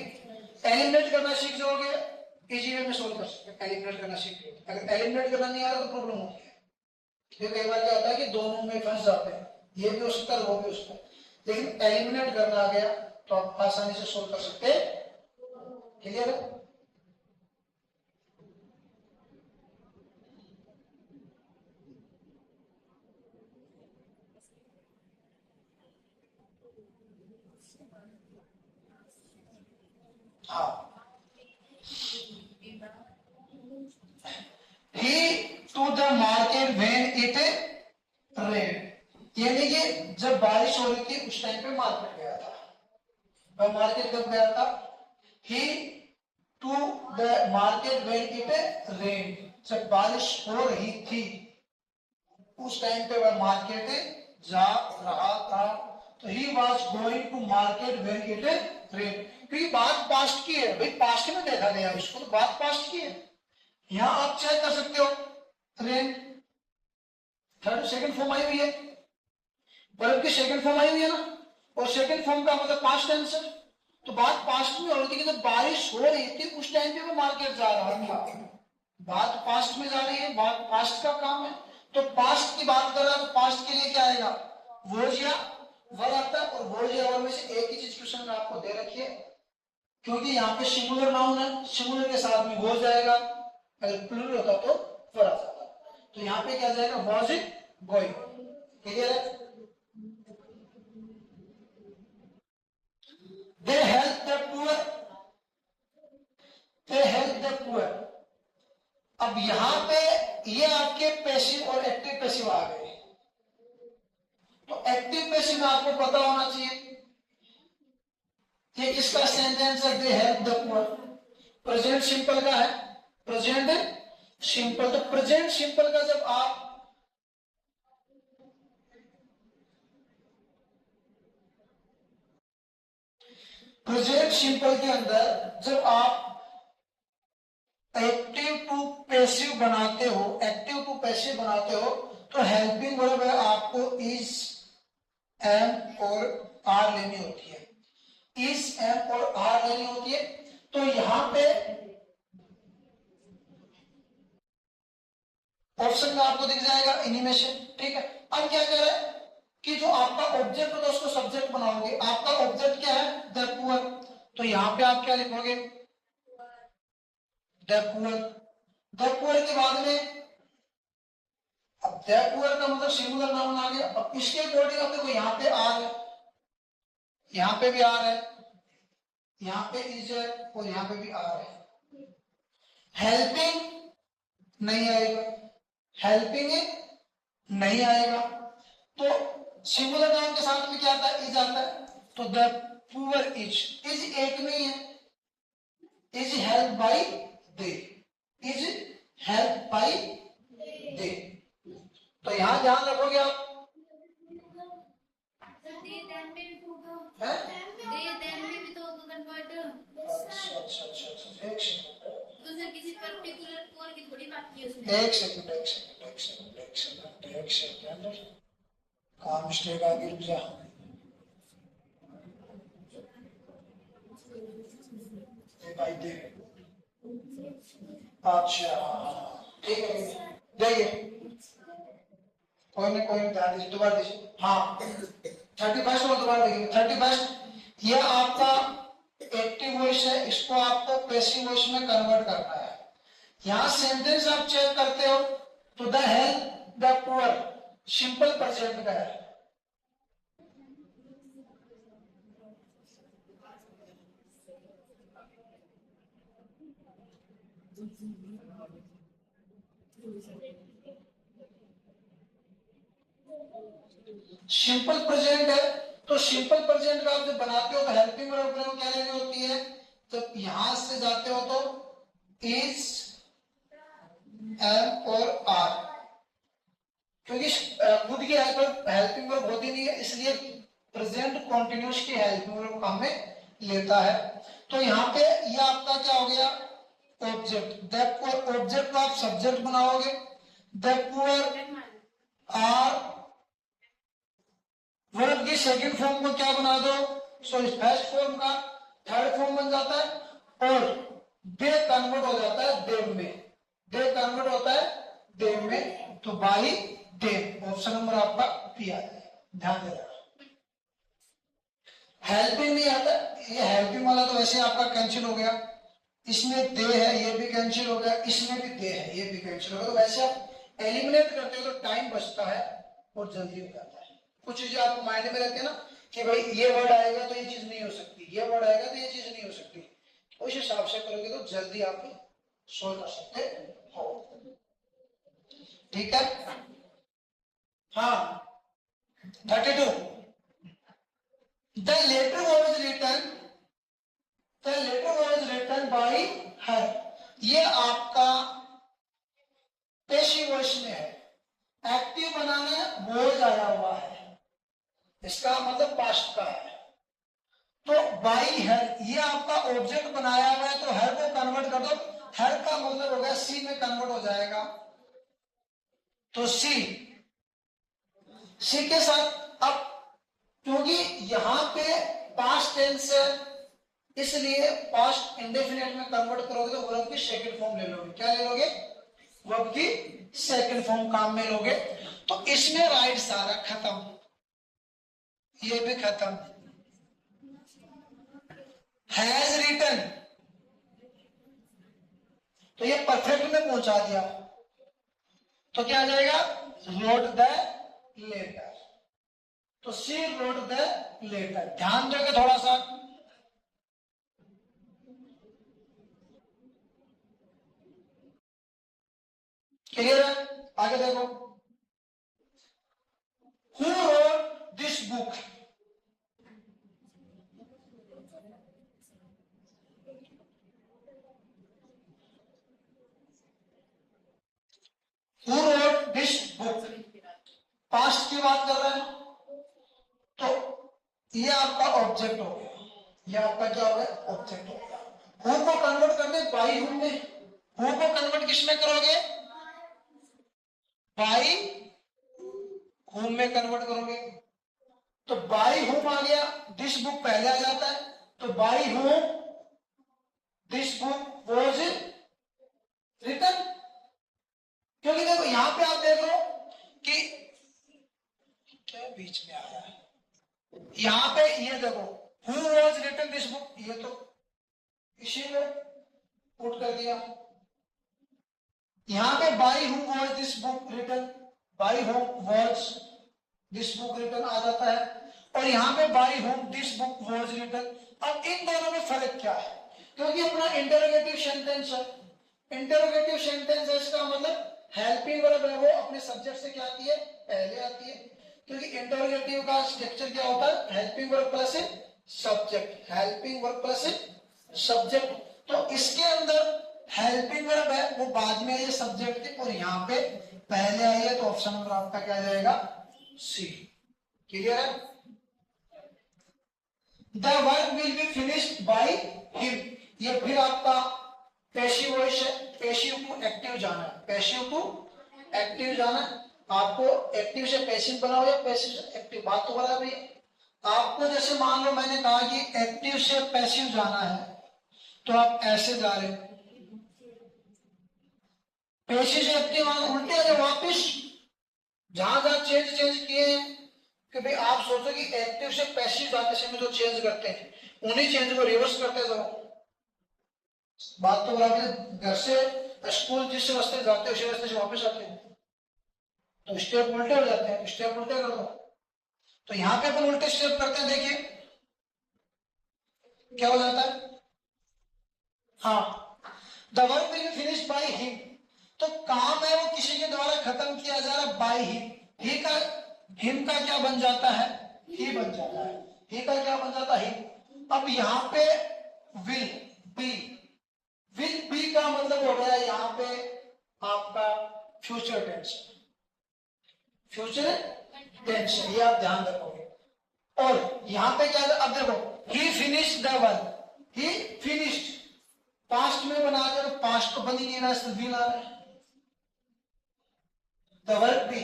एलिमिनेट करना सीख जाओगे, इजी वे में सोल्व कर सकते हैं, एलिमिनेट करना सीख लो, अगर एलिमिनेट करना नहीं आ रहा तो प्रॉब्लम होती है, ये कई बार क्या होता है कि दोनों में फंस जाते हैं, ये भी हो सकता है वो भी हो सकता है, लेकिन एलिमिनेट करना आ गया तो आप आसानी से सोल्व कर सकते हैं। क्लियर है? हाँ, he to the market when it rained, यानी कि जब बारिश हो रही थी उस टाइम पे मार्केट गया था। वह मार्केट कब गया था? he to the market when it rained, जब बारिश हो रही थी उस टाइम पे वह मार्केट जा रहा था। तो he was going to market when it rain, क्योंकि बात पास्ट की है भाई, पास्ट में देखा गया इसको, तो बात पास्ट की है। यहां आप चेक कर सकते हो, rain third second form I हुई है, वर्ब की सेकंड फॉर्म आई हुई है ना, और सेकंड फॉर्म का मतलब पास्ट टेंस है। तो बात पास्ट में हो रही थी कि जब बारिश हो रही थी उस टाइम पे वो मार्केट जा रहा था। बात पास्ट में जा रही है, बात पास्ट का काम है, तो पास्ट की बात कर रहा है तो पास्ट के लिए क्या आएगा? वॉज या वर आता है, और वॉज या वर में से एक ही चीज क्वेश्चन में आपको दे रखी है, क्योंकि यहाँ पे सिंगुलर नाउन है, सिंगुलर के साथ में वॉज आएगा, अगर प्लूरल होता तो वर आ जाता। तो यहाँ पे क्या जाएगा? Was it going. क्लियर है? They help the poor, they help the poor. अब यहां पे ये आपके पैसिव और एक्टिव पैसिव आ गए। तो एक्टिव पैसिव में आपको पता होना चाहिए कि किसका सेंटेंस है, they help the poor. Present simple का है, प्रेजेंट सिंपल। तो प्रेजेंट सिंपल का जब आप प्रेजेंट सिंपल के अंदर जब आप एक्टिव टू पैसिव बनाते हो, एक्टिव टू पैसिव बनाते हो, तो हेल्पिंग वर्ब है आपको इज, एम और आर लेनी होती है। इज, एम और आर लेनी होती है। तो यहां पे ऑप्शन में आपको दिख जाएगा इन्हीं में से। ठीक है, अब क्या कर रहा है कि जो आपका ऑब्जेक्ट होता है उसको सब्जेक्ट बनाओगे। आपका ऑब्जेक्ट क्या है? The poor. तो यहां पे आप क्या लिखोगे? The poor. द पुअर के बाद में अब द पुअर का मतलब सिंगुलर नाउन आ गया। अब इसके अकॉर्डिंग अब देखो यहाँ पे आर है, यहाँ पे भी आर है, यहाँ पे इज है, और यहाँ पे भी आर है। हेल्पिंग नहीं आएगा, हेल्पिंग नहीं आएगा। तो सिंगुलर नाउन के साथ में क्या आता है? इज आता है। तो द पुअर इज एक नहीं है, is help by they, is help by they. तो यहां ध्यान रखोगे आप, है? अच्छा, एक सेकंड, एक सेकंड, काम मिस्टेक आ गई, रुक जा। भाई दे, अच्छा ठीक है, देखिए कोई नहीं ध्यान दीजिए, दोबारा दीजिए। हाँ 31 और दोबारा देखिए। 31 ये आपका एक्टिव वॉइस है, इसको आपको पैसिव वॉइस में कन्वर्ट करना है। यहां सेंटेंस आप चेक करते हो तो the help the poor simple present का है। सिंपल प्रेजेंट है, तो सिंपल प्रेजेंट का आप जब बनाते हो तो हेल्पिंग वर्ब क्या लेनी होती है? जब यहां से जाते हो तो इज, एम और आर, क्योंकि खुद की हेल्पिंग वर्ब होती नहीं है, इसलिए प्रेजेंट कॉन्टिन्यूस की हेल्पिंग वर्ब काम में लेता है। तो यहाँ पे ये आपका क्या हो गया? ऑब्जेक्ट। ऑब्जेक्ट को आप सब्जेक्ट बनाओगे। द पुअर आर, वर्ब की सेकंड फॉर्म को क्या बना दो? सॉरी फर्स्ट फॉर्म का थर्ड फॉर्म बन जाता है, और दे कन्वर्ट हो जाता है देव में, दे कन्वर्ट होता है देव में। तो बाई देव, ऑप्शन नंबर आपका पी आ जाए, ध्यान देना। हेल्पिंग नहीं आता, ये हेल्पिंग वाला तो वैसे आपका कैंसिल हो गया, इसमें दे है ये भी कैंसिल हो गया, इसमें भी दे है ये भी कैंसिल हो गया। तो वैसे आप एलिमिनेट करते हो तो टाइम बचता है और जल्दी हो जाता है। कुछ चीजें आपको माइंड में रहती है ना कि भाई ये वर्ड आएगा तो ये चीज नहीं हो सकती, ये वर्ड आएगा तो ये चीज नहीं हो सकती, उस हिसाब से करोगे तो जल्दी आप सोल्व कर सकते हो। ठीक है, हाँ 32 the letter was return, the letter was return by her, ये आपका पेशी वॉइस में है, एक्टिव बनाना वॉज आया हुआ है, इसका मतलब पास्ट का है। तो बाई हर ये आपका ऑब्जेक्ट बनाया हुआ है, तो हर को कन्वर्ट कर दो, हर का मतलब हो गया सी में कन्वर्ट हो जाएगा, तो सी, सी के साथ अब क्योंकि यहां पे पास्ट टेंस है इसलिए पास्ट इंडेफिनिट में कन्वर्ट करोगे तो वर्ब की सेकंड फॉर्म ले लोगे, क्या ले लोगे, वर्ब की सेकंड फॉर्म काम में लोगे। तो इसमें राइट सारा खत्म, ये भी खत्म, हैज रिटन तो ये परफेक्ट में पहुंचा दिया, तो क्या आ जाएगा, रोट द लेटर, तो सी रोट द लेटर। ध्यान दोगे थोड़ा सा, क्लियर है, आगे देखो, who wrote this book, who wrote this book, past की बात कर रहे हैं, तो ये आपका ऑब्जेक्ट हो गया, ये आपका क्या हो गया, ऑब्जेक्ट हो गया। हु को कन्वर्ट करने बाई हुम में, हु को कन्वर्ट किस में करोगे, बाई हुम में कन्वर्ट करोगे, तो बाई हुम आ गया, दिस बुक पहले आ जाता है, तो बाई हुम दिस बुक वॉज रिटन, क्योंकि देखो यहां पे आप देख लो कि क्या बीच में आया है, यहां पे ये देखो who was written this book, ये तो इसी में पुट कर दिया, यहां पे by whom was this book written, by whom was this book written आ जाता है, और यहां पे बाई हुम दिस बुक वॉज रिटन। अब इन दोनों में फर्क क्या है, क्योंकि अपना इंटरोगेटिव सेंटेंस है, इंटरोगेटिव सेंटेंस है इसका मतलब हेल्पिंग वर्ब है वो अपने सब्जेक्ट से क्या आती है, पहले आती है, क्योंकि इंटरोगेटिव का स्ट्रक्चर क्या होता है, helping verb plus subject, helping verb plus subject, तो इसके अंदर हेल्पिंग वर्ब है वो बाद में ये सब्जेक्ट थी और यहाँ पे पहले आई है, तो ऑप्शन नंबर आपका क्या जाएगा, सी। क्लियर है, the work will be finished by him, ये फिर आपका पैसिव वॉइस है, पैसिव टू एक्टिव जाना है, पैसिव टू एक्टिव जाना है, आपको एक्टिव से पैसिव बनाओ या पैसिव से एक्टिव, बात तो बराबर है। आपको जैसे मान लो मैंने कहा कि एक्टिव से पैसिव जाना है तो आप ऐसे जा रहे हो, पैसिव से एक्टिव उल्टे आ जाए वापिस, जहां जहां चेंज चेंज किए हैं कि भाई आप सोचो कि एक्टिव से पैसिव जाते समय जो चेंज करते हैं उन्हीं चेंज को रिवर्स करते जाओ, बात तो बराबर। घर से स्कूल जिस रास्ते जाते हैं उसी रास्ते से वापस आते हैं तो स्टेप उल्टे हो जाते हैं, स्टेप उल्टे कर दो, तो यहां पे अपन उल्टे स्टेप करते हैं, देखिए क्या हो जाता है, हाँ the work will be finished by him, तो काम है वो किसी के द्वारा खत्म किया जा रहा बाय हिम, ही का हिम का क्या बन जाता है, ही बन जाता है, ही का क्या बन जाता है, हिम। अब यहाँ पे विल बी, विल बी का मतलब हो गया यहाँ पे आपका फ्यूचर टेंस, फ्यूचर टेंस, ये आप ध्यान रखोगे। और यहाँ पे क्या, अब देखो ही finished the work, he finished past में बना कर, पास्ट तो बन ही नहीं रहा, विल आ रहा है, द वर्क बी,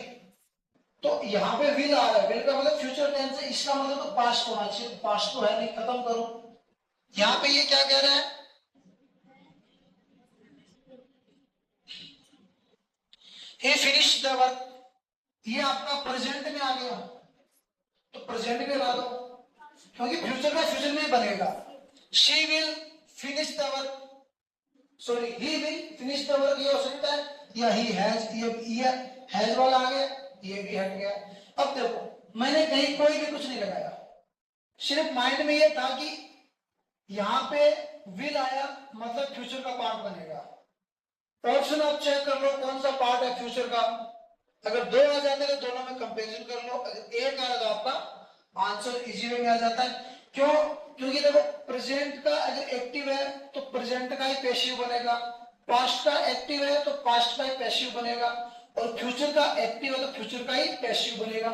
तो यहाँ पे विल आ रहा है, विल का मतलब फ्यूचर टेंस है, इसका मतलब तो पास्ट होना चाहिए, पास्ट तो है नहीं, खत्म करो। यहाँ पे ये क्या कह रहा है, he finished the work, ये आपका प्रेजेंट में आ गया तो प्रेजेंट में ला दो, क्योंकि फ्यूचर का फ्यूचर में ही बनेगा। She will finish the work, sorry he will finish the work, ये हो सकता है, या ही हैज, ये हैज वाला आ गया, ये भी हट गया। अब देखो मैंने कहीं कोई भी कुछ नहीं लगाया, सिर्फ माइंड में ये था कि यहां पे विल आया मतलब फ्यूचर का पार्ट बनेगा। ऑप्शन आप चेक कर लो कौन सा पार्ट है फ्यूचर का। अगर दो आ जाते तो दोनों में कंपेरिजन कर लो, अगर एक आया तो आपका आंसर इजी वे में आ जाता है। क्यों? क्योंकि देखो प्रेजेंट का अगर एक्टिव है तो प्रेजेंट का ही पैसिव बनेगा, पास्ट का एक्टिव है तो पास्ट का ही पैसिव बनेगा, और फ्यूचर का एक्टिव है तो फ्यूचर का ही पैसिव बनेगा।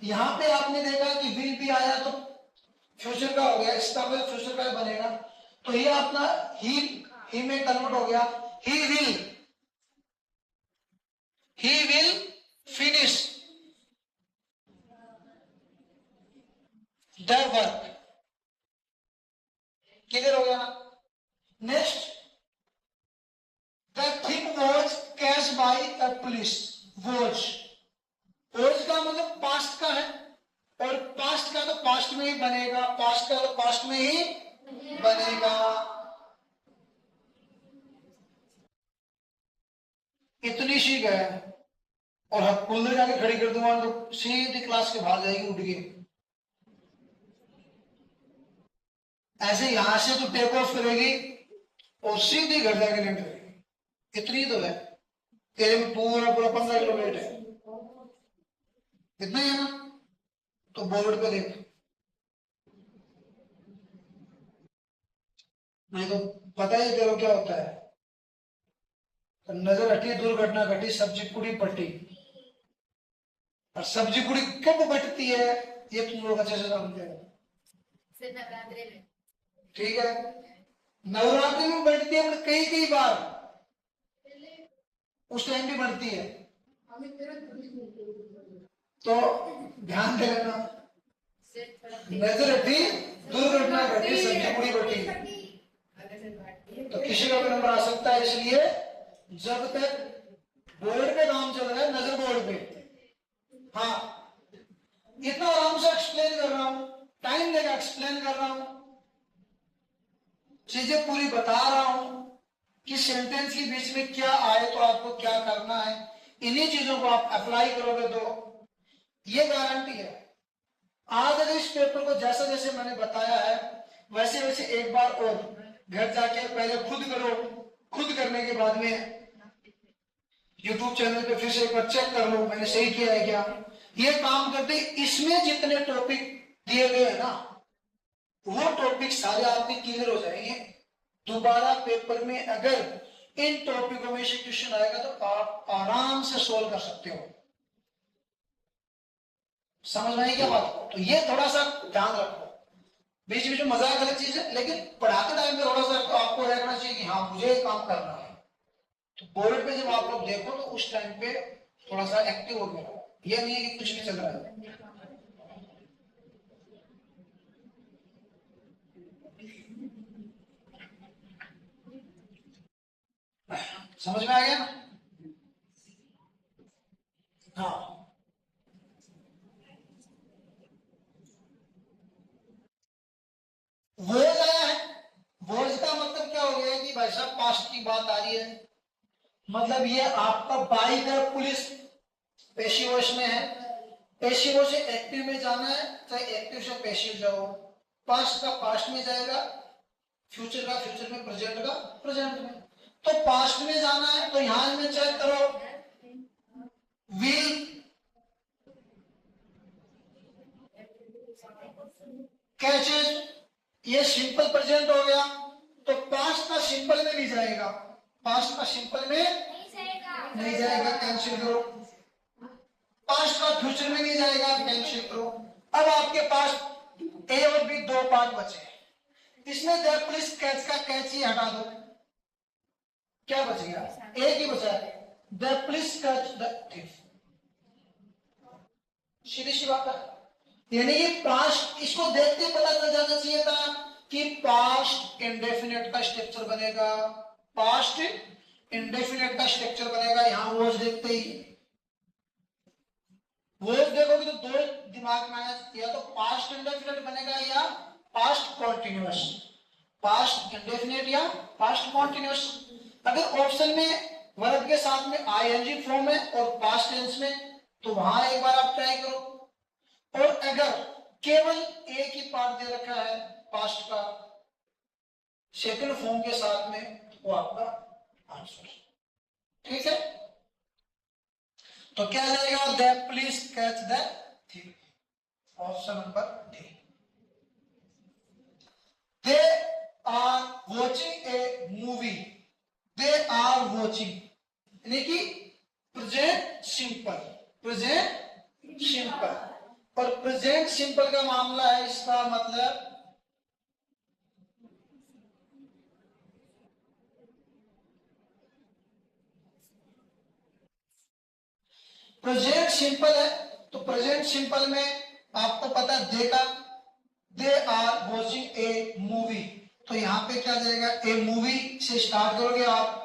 यहां पे आपने देखा कि विल भी आया तो फ्यूचर का हो गया, इसका भी फ्यूचर का ही बनेगा, तो ये अपना ही में कन्वर्ट हो गया। He will finish the work, clear हो गया। Next, the thing was catch by the police. Was का मतलब पास्ट का है, और पास्ट का तो पास्ट में ही बनेगा, पास्ट का तो पास्ट में ही बनेगा। इतनी सी गए और हकूल जाके खड़ी कर दूंगा तो सीधी क्लास के बाहर जाएगी उठ के। ऐसे यहां से तो टेक ऑफ करेगी और सीधी घर जाके लैंड करेगी। इतनी तो है, तेरे में पूरा पूरा 15 किलोमीटर है, इतना ही है ना। तो बोर्ड पे देख, नहीं तो पता ही तेरे को क्या होता है। तो नजर हटी, दुर्घटना घटी, सब्जी कुड़ी पट्टी। और सब्जी कुड़ी कब बटती है ये तुम लोग अच्छे से जानते हो, नवरात्रि में। ठीक है, नवरात्रि में बढ़ती है, मतलब कई कई बार उस टाइम भी बढ़ती है, तो ध्यान दे लेना। नजर हटी, दुर्घटना घटी, सब्जी पूरी बटी, तो किसी का भी नंबर आ सकता है। इसलिए जब तक बोर्ड पे काम चल रहा है, नजर बोर्ड पे, हाँ इतना आराम से एक्सप्लेन कर रहा हूं, टाइम लेकर एक्सप्लेन कर रहा हूं, चीजें पूरी बता रहा हूं कि सेंटेंस के बीच में क्या आए तो आपको क्या करना है। इन्हीं चीजों को आप अप्लाई करोगे तो ये गारंटी है। आज अगर इस पेपर को जैसा जैसे मैंने बताया है वैसे वैसे एक बार और घर जाके पहले खुद करो, खुद करने के बाद में YouTube चैनल पे फिर से एक बार चेक कर लो मैंने सही किया है क्या। ये काम करते इसमें जितने टॉपिक दिए गए हैं ना, वो टॉपिक सारे आपके क्लियर हो जाएंगे। दोबारा पेपर में अगर इन टॉपिकों में से क्वेश्चन आएगा तो आप आराम से सोल्व कर सकते हो। समझ में आई क्या बात? तो ये थोड़ा सा ध्यान रखो, बीच बीच में मजाक अलग चीज है, लेकिन पढ़ाते टाइम में थोड़ा सा आपको देखना चाहिए कि हाँ मुझे ये काम करना है। तो बोर्ड पे जब आप लोग देखो तो उस टाइम पे थोड़ा सा एक्टिव हो गया, ये नहीं है कि कुछ नहीं चल रहा है। समझ में आ गया? हाँ, वोज आया है। वोज का मतलब क्या हो गया कि भाई साहब पास्ट की बात आ रही है, मतलब ये आपका बाई तरफ पुलिस पेशिवश में है, पेशिवो से एक्टिव में जाना है, चाहे एक्टिव से पेशिव जाओ, पास्ट का पास्ट में जाएगा, फ्यूचर का फ्यूचर में, प्रेजेंट का प्रेजेंट में। तो पास्ट में जाना है तो यहां में चेक करो, विल कैचेज, ये सिंपल प्रेजेंट हो गया, तो पास्ट का सिंपल में नहीं जाएगा, पास्ट का सिंपल में नहीं जाएगा, कैंसिल करो। पास्ट का फ्यूचर में नहीं जाएगा, कैंसिल करो। अब आपके पास ए और बी दो पार्ट बचे, इसमें द पुलिस कैच का कैच ही हटा दो, क्या बच गया? एक ही बचा है, the police catch the thief. सीधी सी बात है, यानी कि पास्ट, इसको देखते पता चल जाना चाहिए था कि पास्ट इंडेफिनिट का स्ट्रक्चर बनेगा, पास्ट इंडेफिनिट का स्ट्रक्चर बनेगा। यहां वॉज देखते ही, वॉज देखोगे तो दो दिमाग में आया, या तो पास्ट इंडेफिनिट बनेगा या पास्ट कॉन्टिन्यूअस, पास्ट इंडेफिनिट या पास्ट कॉन्टिन्यूअस। अगर ऑप्शन में वर्ब के साथ में आईएनजी फॉर्म है और पास्ट टेंस में, तो वहां एक बार आप ट्राई करो। और अगर केवल एक ही पार्ट दे रखा है पास्ट का सेकंड फॉर्म के साथ में, वो आपका आंसर। ठीक है, तो क्या आ जाएगा, the please catch the thing, option number D. They are watching a movie, they are watching, यानी कि प्रेजेंट सिंपल, प्रेजेंट सिंपल। और प्रेजेंट सिंपल का मामला है, इसका मतलब प्रेजेंट सिंपल है, तो प्रेजेंट सिंपल में आपको पता देगा they are watching a movie, तो यहां पे क्या जाएगा, ए मूवी से स्टार्ट करोगे आप,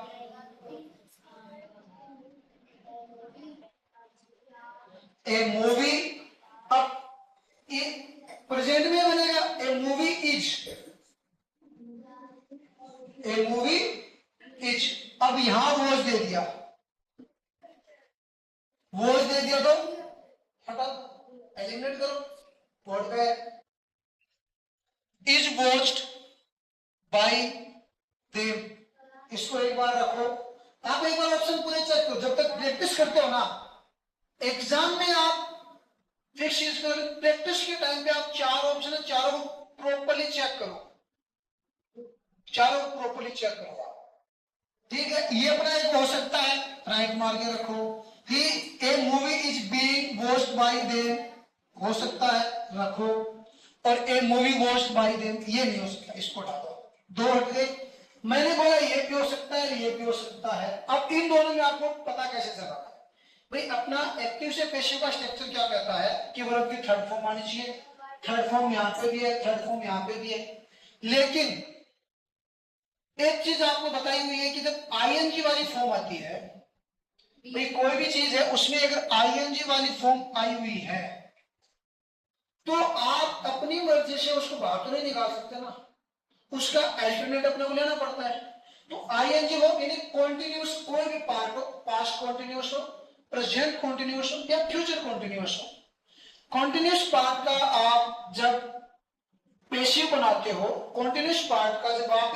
ए मूवी। अब प्रेजेंट में बनेगा a movie is, a movie is. अब यहां वॉच दे दिया, वॉच दे दिया तो हटा, एलिमिनेट करो, बोर्ड पे इज वॉच्ड बाय देम, इसको एक बार रखो। आप एक बार ऑप्शन पूरे चेक करो, जब तक प्रैक्टिस करते हो ना, एग्जाम में आप फिक्स चीज करो, प्रैक्टिस के टाइम पे आप चार ऑप्शन है, चारों प्रॉपर्ली चेक करो, चारों प्रॉपर्ली चेक करो। ठीक है, ये अपना एक हो सकता है, राइट मार के रखो। ही a movie is being watched by them, हो सकता है, रखो। और a movie watched by them, ये नहीं हो सकता, इसको हटा दो, दो हट गए। मैंने बोला ये भी हो सकता है, ये भी हो सकता है। अब इन दोनों में आपको पता कैसे चला भाई, अपना एक्टिव से पैसिव का स्ट्रक्चर क्या कहता है कि वर्ब की थर्ड फॉर्म आनी चाहिए, थर्ड फॉर्म यहां पे भी है, थर्ड फॉर्म यहां पे भी है। लेकिन एक चीज आपको बताई हुई है कि जब आईएनजी वाली फॉर्म आती है, भाई कोई भी चीज है उसमें अगर आईएनजी वाली फॉर्म आई हुई है, तो आप अपनी मर्जी से उसको बाहर तो नहीं निकाल सकते ना, उसका अल्टरनेट अपने को लेना पड़ता है। तो आईएनजी हो यानी कॉन्टिन्यूस, कोई भी पार्ट हो, पास्ट कॉन्टिन्यूस हो, प्रेजेंट कॉन्टिन्यूस हो या फ्यूचर कॉन्टिन्यूस हो, कॉन्टिन्यूस पार्ट का आप जब पेशिव बनाते हो, कॉन्टिन्यूस पार्ट का जब आप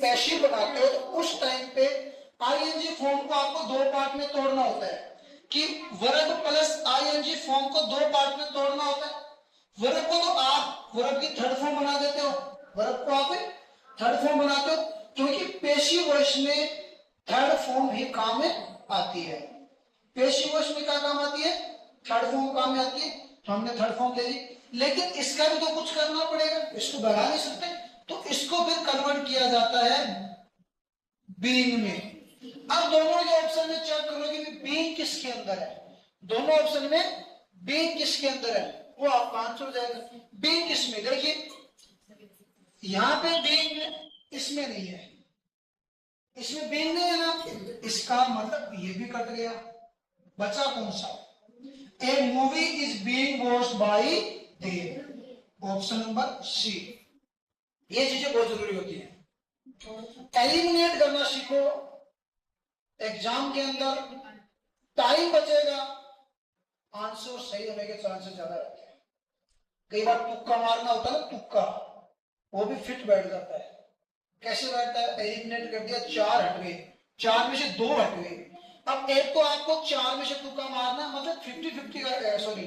पैसिव बनाते हो, तो उस टाइम पे आईएनजी फॉर्म को आपको दो पार्ट में तोड़ना होता है, कि वर्ब प्लस आईएनजी फॉर्म को दो पार्ट में तोड़ना होता है। वर्ब को तो आप वर्ब की थर्ड फॉर्म बना देते हो, वर्ब को आप थर्ड फॉर्म बनाते हो, क्योंकि पेशिव वॉइस में थर्ड फॉर्म ही काम में आती है। पेशिव वॉइस में क्या काम आती है, थर्ड फॉर्म काम में आती है, तो हमने थर्ड फॉर्म ले ली। लेकिन इसका भी तो कुछ करना पड़ेगा, इसको बढ़ा नहीं सकते, तो इसको फिर कन्वर्ट किया जाता है बीइंग में। अब दोनों के ऑप्शन में चेक करो कि बीइंग किसके अंदर है, दोनों ऑप्शन में बीइंग किसके अंदर है, वो आपका आंसर हो जाएगा। बीइंग किसमें, देखिए यहां पे बीइंग इसमें नहीं है, इसमें बीइंग नहीं है ना, इसका मतलब ये भी कट गया, बचा कौन सा, a movie is being watched by them, option number C. ये चीजें बहुत जरूरी होती है, एलिमिनेट करना सीखो, एग्जाम के अंदर टाइम बचेगा, आंसर सही होने के चांसेस ज्यादा रहते हैं। कई बार तुक्का मारना होता है ना, तुक्का, वो भी फिट बैठ जाता है। कैसे बैठता है, एलिमिनेट कर दिया, चार हट गए, चार में से दो हट गए। अब एक तो आपको चार में से तुक्का मारना, मतलब 50-50 का, सॉरी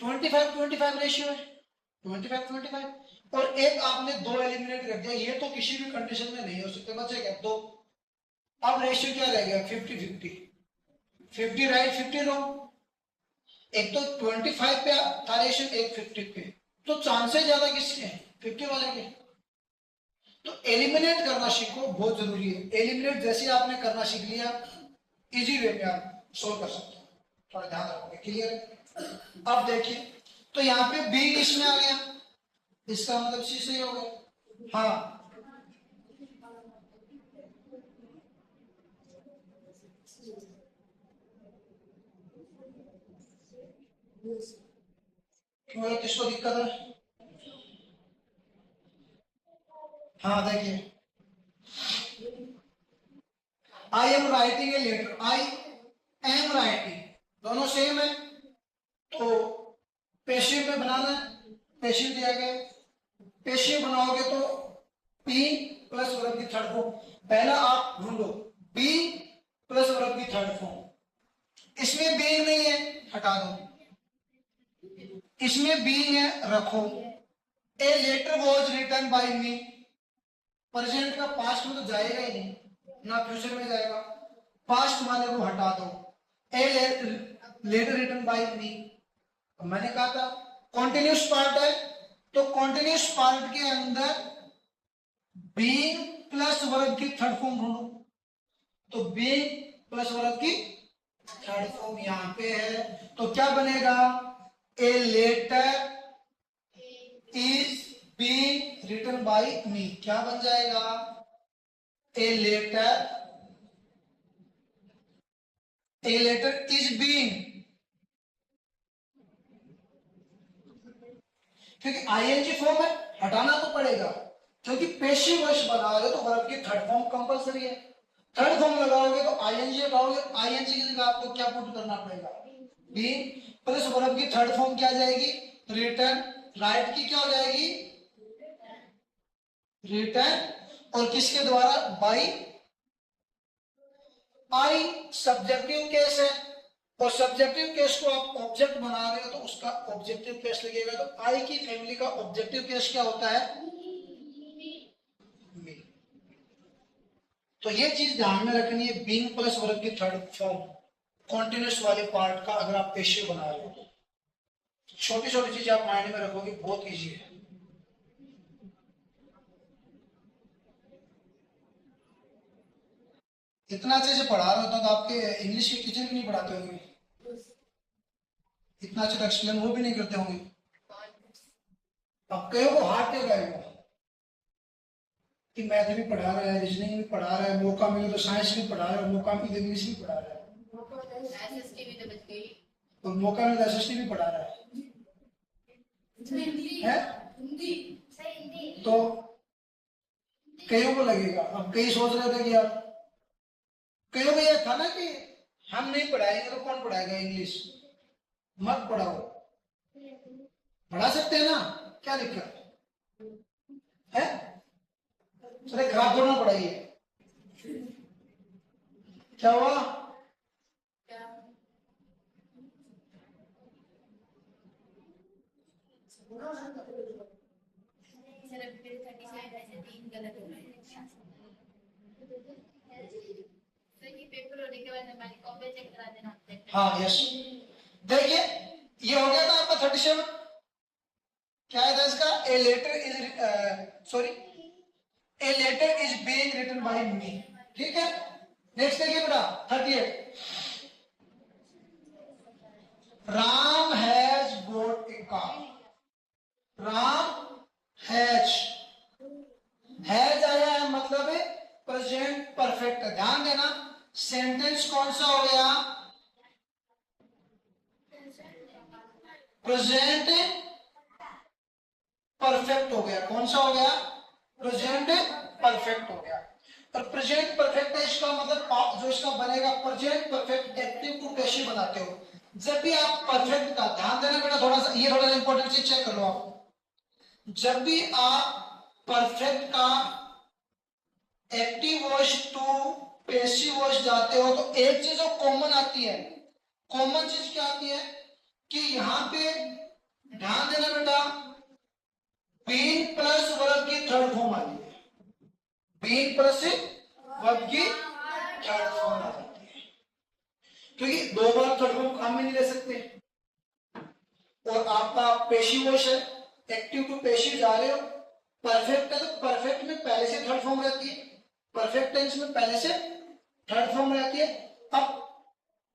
25-25 रेशियो है, 25-25, और एक आपने दो एलिमिनेट कर दिया, ये तो किसी भी कंडीशन में नहीं हो सकते, बचेगा दो। अब रेशियो क्या रह गया, 50-50, 50 राइट 50 रॉन्ग। एक तो 25 पे था रेशियो, एक 50 पे, तो चांसेस ज्यादा किसके हैं, 50 वाले के। तो एलिमिनेट करना सीखो, बहुत जरूरी है। एलिमिनेट जैसे आपने करना सीख लिया, इजी वे में आप सोल्व कर सकते हो, थोड़ा ध्यान रखोगे, क्लियर है। अब देखिए, तो यहाँ पे बी इसमें आ गया, इसका मतलब सी सही हो गया। हाँ, क्यों है, किसको दिक्कत है? हाँ देखिए, I am writing a letter, I am writing, दोनों सेम है, तो पेशिव में बनाना है, पेशिव दिया गया, पेशिव बनाओगे तो बी प्लस वर्ब की थर्ड फॉर्म, पहला आप ढूंढो बी प्लस वर्ब की थर्ड फॉर्म, इसमें बीइंग नहीं है, हटा दो, इसमें बीइंग है, रखो, a letter was written by me, present का पास्ट में तो जाएगा ही नहीं, ना फ्यूचर में जाएगा, पास्ट वाले को हटा दो, ए लेटर रिटन बाय मी, मैंने कहा था कॉन्टिन्यूस पार्ट है, तो कॉन्टिन्यूस पार्ट के अंदर बीइंग प्लस वर्ब की थर्ड फॉर्म ढूंढो, तो बीइंग प्लस वर्ब की थर्ड फॉर्म यहां पे है, तो क्या बनेगा, a letter is being written by me, क्या बन जाएगा, ए लेटर इज बीइंग, क्योंकि आईएनजी फॉर्म है, हटाना तो पड़ेगा, क्योंकि पेशिव वॉइस बना रहे हो तो वर्ब की थर्ड फॉर्म कंपलसरी है, थर्ड फॉर्म लगाओगे तो आईएनजी लगाओगे, आईएनजी की जगह आपको क्या पुट करना पड़ेगा, बीइंग प्लस वर्ब की थर्ड फॉर्म क्या जाएगी, रिटर्न, राइट की क्या हो जाएगी, रिटर्न, और किसके द्वारा, बाई, आई सब्जेक्टिव केस है, और सब्जेक्टिव केस को आप ऑब्जेक्ट बना रहे हो तो उसका ऑब्जेक्टिव केस लगेगा, तो आई की फैमिली का ऑब्जेक्टिव केस क्या होता है, मी, तो ये चीज ध्यान में रखनी है, बीइंग प्लस वर्ब की थर्ड फॉर्म कॉन्टिन्यूस वाले पार्ट का अगर आप पेशिव बना रहे हो, छोटी छोटी चीज आप माइंड में रखोगे, बहुत इजी है। इतना अच्छे से पढ़ा रहे होता तो आपके इंग्लिश के टीचर भी नहीं पढ़ाते होंगे, इतना अच्छा एक्सप्लेन वो भी नहीं करते होंगे, अब कई को हार्ट दे गए कि मैथ भी पढ़ा रहा है, रीजनिंग भी पढ़ा रहा है, मौका मिले तो साइंस भी पढ़ा रहा है, मौका मिले तो इंग्लिश भी पढ़ा रहा है, और मौका मिले तो एसएसटी भी पढ़ा रहा है? तो कईयों को लगेगा, अब कई सोच रहे थे कि यार, कईयों को यह था ना कि हम नहीं पढ़ाएंगे तो कौन पढ़ाएगा इंग्लिश, मत पढ़ाओ, पढ़ा सकते हैं ना, क्या दिक्कत है, अरे खराब थोड़ा पढ़ाइए, क्या हुआ, पेपर होने के बाद हमारी कॉपी चेक करा देना। हाँ यस, देखिए ये हो गया था आपका 37, क्या है था इसका, a letter is sorry, a letter is being written by me, ठीक है, नेक्स्ट देखिए बेटा 38, Ram has bought a car, Ram has आया है मतलब है प्रेजेंट परफेक्ट, ध्यान देना सेंटेंस कौन सा हो गया, प्रेजेंट परफेक्ट हो गया, कौन सा हो गया, प्रेजेंट परफेक्ट हो गया, और प्रेजेंट परफेक्ट है इसका मतलब जो इसका बनेगा present perfect active to passive बनाते हो, जब भी आप परफेक्ट का ध्यान देना बेटा, थोड़ा सा ये थोड़ा सा इंपॉर्टेंट चीज चेक कर लो आप, जब भी आप परफेक्ट का active voice to passive voice जाते हो तो एक चीज जो कॉमन आती है, कॉमन चीज क्या आती है कि यहां पे ध्यान देना बेटा, बीइंग प्लस वर्ब की थर्ड फॉर्म आती है, बीइंग प्लस वर्ब की थर्ड फॉर्म आ जाती है, क्योंकि दो बार थर्ड फॉर्म काम में नहीं ले सकते, और आपका पैसिव वॉइस है, एक्टिव टू पैसिव जा रहे हो, परफेक्ट है तो परफेक्ट में पहले से थर्ड फॉर्म रहती है, परफेक्ट टेंस में पहले से थर्ड फॉर्म रहती है, अब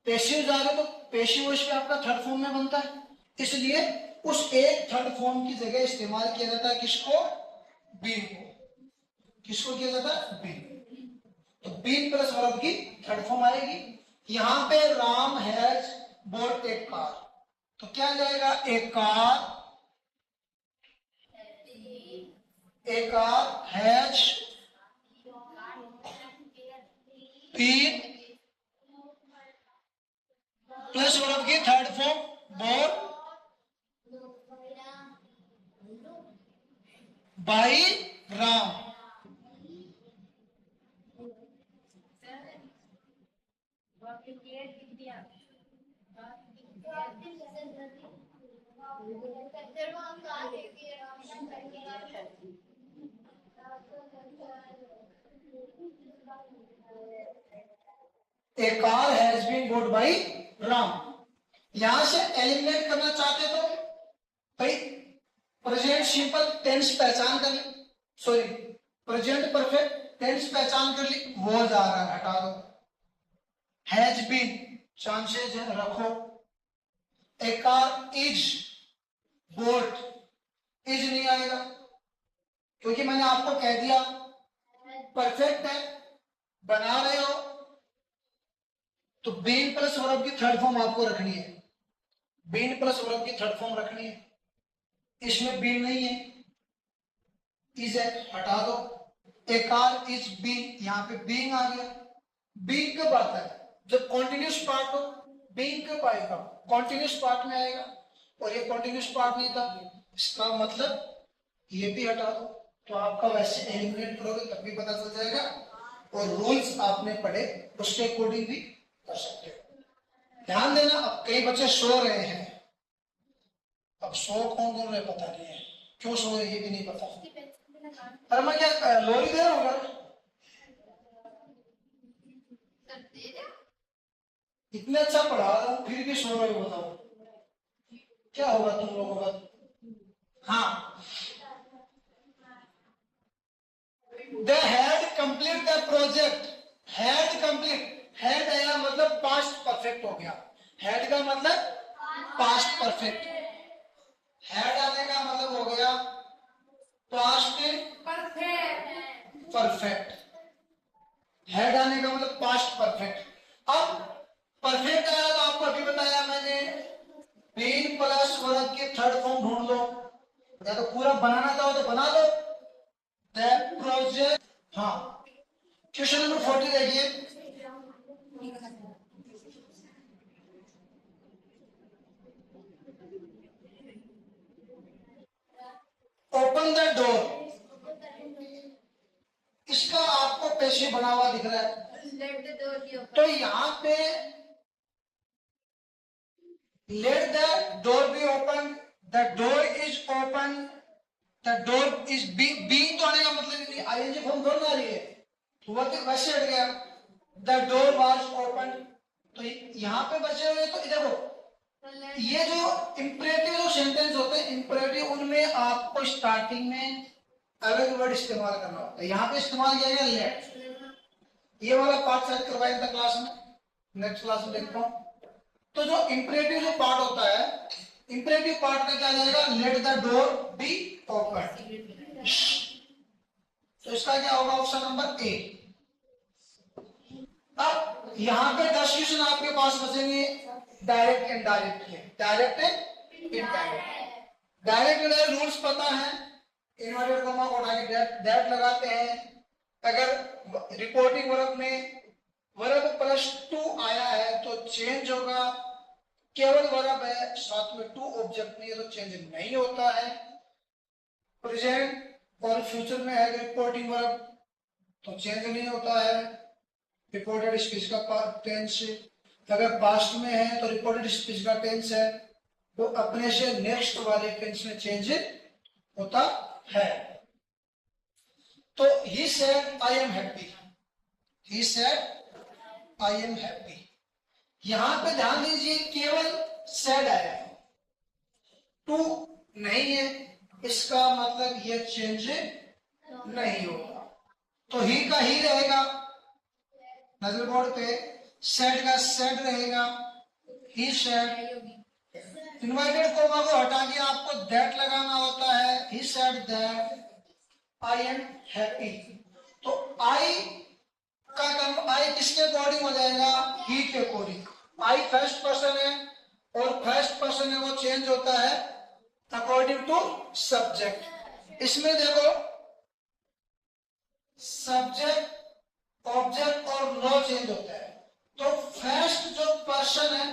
पैसिव जा रहे हो तो पैसिव वॉइस में आपका थर्ड फॉर्म में बनता है, इसलिए उस एक थर्ड फॉर्म की जगह इस्तेमाल किया जाता है किसको, बीइंग को, किसको किया जाता है, बीइंग, तो बीइंग प्लस वर्ब की थर्ड फॉर्म आएगी, यहां पे Ram has bought a car, तो क्या जाएगा, a car A car has been plus verb की third form bought by Ram. A car has been bought by Ram. यहां से एलिमिनेट करना चाहते तो भाई प्रेजेंट सिंपल टेंस पहचान कर ली, सॉरी प्रेजेंट परफेक्ट टेंस पहचान कर ली, वो जा रहा है हटा दो, हैज बीन चांसेस रखो, ए कार इज बोट, इज नहीं आएगा क्योंकि मैंने आपको कह दिया परफेक्ट है, बना रहे हो तो बीन प्लस वर्ब की थर्ड फॉर्म आपको रखनी है, बीन प्लस वर्ब की थर्ड फॉर्म रखनी है, इसमें बीन नहीं है, इज है, हटा दो, ए कार इज बीन, यहां पे बीइंग आ गया, बीइंग कब आता है जब कॉन्टिन्यूस पार्ट हो, बीइंग कब आएगा कॉन्टिन्यूस पार्ट में आएगा, और ये कॉन्टिन्यूस पार्ट नहीं था, इसका मतलब ये भी हटा दो, तो आपका वैसे एलिमिनेट करोगे तब भी पता चल जाएगा, और रूल्स आपने पढ़े उसके अकॉर्डिंग भी कर सकते हो। ध्यान देना, अब कई बच्चे सो रहे हैं, अब सो कौन कौन रहे पता नहीं है, क्यों सो रहे ये भी नहीं पता, अरे मैं क्या लोरी दे रहा हूँ, इतने अच्छा पढ़ा रहा हूँ फिर भी सो रहे हो, बताओ क्या होगा तुम लोगों का। हाँ, they had complete the project, had complete, had आया मतलब पास्ट परफेक्ट हो गया, had का मतलब पास्ट परफेक्ट, had आने का मतलब हो गया पास्ट परफेक्ट, had आने का मतलब पास्ट परफेक्ट। अब परफेक्ट आया तो आपको अभी बताया मैंने, बीन प्लस वर्ब की थर्ड फॉर्म ढूंढ लो, या तो पूरा बनाना चाहो तो बना लो, दैट प्रोजेक्ट। हाँ, क्वेश्चन नंबर 40 देखिए, ओपन द डोर, इसका आपको पेशी बना हुआ दिख रहा है, तो यहां पे let the door be open, the door is open, the door is being तो आने का मतलब नहीं, आईएनजी फॉर्म थोड़ा आ रही है, हुआ तो वैसे हट गया, द डोर वाज ओपन, तो यहां पे बचे हुए, तो देखो ये जो इंपरेटिव जो सेंटेंस होते हैं इंपरेटिव, उनमें आपको स्टार्टिंग में अलग वर्ड इस्तेमाल करना होता है, यहाँ पे इस्तेमाल किया गया लेट, ये वाला पार्ट शायद करवाया था क्लास में, नेक्स्ट क्लास में देखता हूँ। तो जो इंपरेटिव जो पार्ट होता है, इंपरेटिव पार्ट में क्या जाएगा, let the door be open, तो इसका क्या होगा ऑप्शन नंबर ए। अब यहाँ पे 10 क्वेश्चन आपके पास बचेंगे, डायरेक्ट एंड डायरेक्ट के, direct and indirect, direct indirect rules पता है, इन्वर्टेड कॉमा को हटा के दैट लगाते हैं, अगर रिपोर्टिंग वर्ब में वर्ब प्लस टू आया है तो चेंज होगा, केवल वर्ब है साथ में टू ऑब्जेक्ट नहीं है तो चेंज नहीं होता है, प्रेजेंट और फ्यूचर में है रिपोर्टिंग वर्ब तो चेंज नहीं होता है, रिपोर्टेड स्पीच का टेंस, अगर पास्ट में है तो रिपोर्टेड स्पीच का टेंस है वो अपने से नेक्स्ट वाले टेंस में चेंज होता है। तो he said I am happy, he said I am happy, यहां पे ध्यान दीजिए केवल सेड आया है, टू नहीं है, इसका मतलब ये चेंज नहीं होगा, तो ही का ही रहेगा, नजर बोर्ड पे सेड का सेड रहेगा, ही सेड, इन्वर्टेड कॉमा को हटा के आपको दैट लगाना होता है, ही said that I am happy, तो आई का आई किसके अकॉर्डिंग हो जाएगा, ही के अकॉर्डिंग, आई फर्स्ट पर्सन है और फर्स्ट पर्सन है वो चेंज होता है अकॉर्डिंग टू सब्जेक्ट, इसमें देखो सब्जेक्ट ऑब्जेक्ट और नो चेंज होता है। तो फर्स्ट जो पर्सन है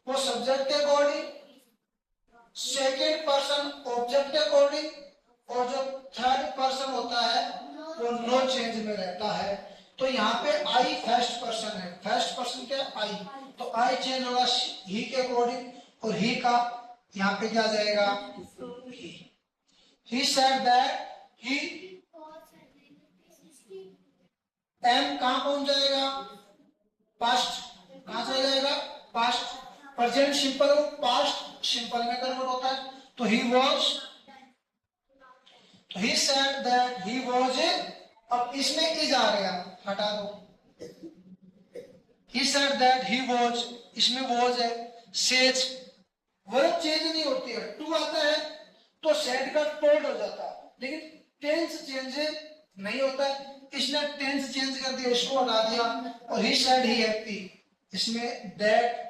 वो सब्जेक्ट के अकॉर्डिंग, सेकेंड पर्सन ऑब्जेक्ट के अकॉर्डिंग और जो थर्ड पर्सन होता है वो नो चेंज में रहता है। तो यहाँ पे आई फर्स्ट पर्सन है, फर्स्ट पर्सन क्या आई, तो आई चेंज होगा ही के अकॉर्डिंग और ही का यहाँ पे क्या जाएगा he said that he am कहां पहुंच जाएगा पास्ट, कहां चला जाएगा पास्ट, प्रेजेंट सिंपल और पास्ट सिंपल में कन्वर्ट होता है। तो ही वॉज, तो he said that he was, अब इसमें इज आ गया हटा दो, he said that he was, इसमें वॉज है, सेज वर्ब चेंज नहीं होती है, टू आता है तो सेड का टोल्ड हो जाता है, लेकिन टेंस चेंज नहीं होता है, इसने टेंस चेंज कर दिया, इसको हटा दिया और ही सेड ही हैप्पी, इसमें दैट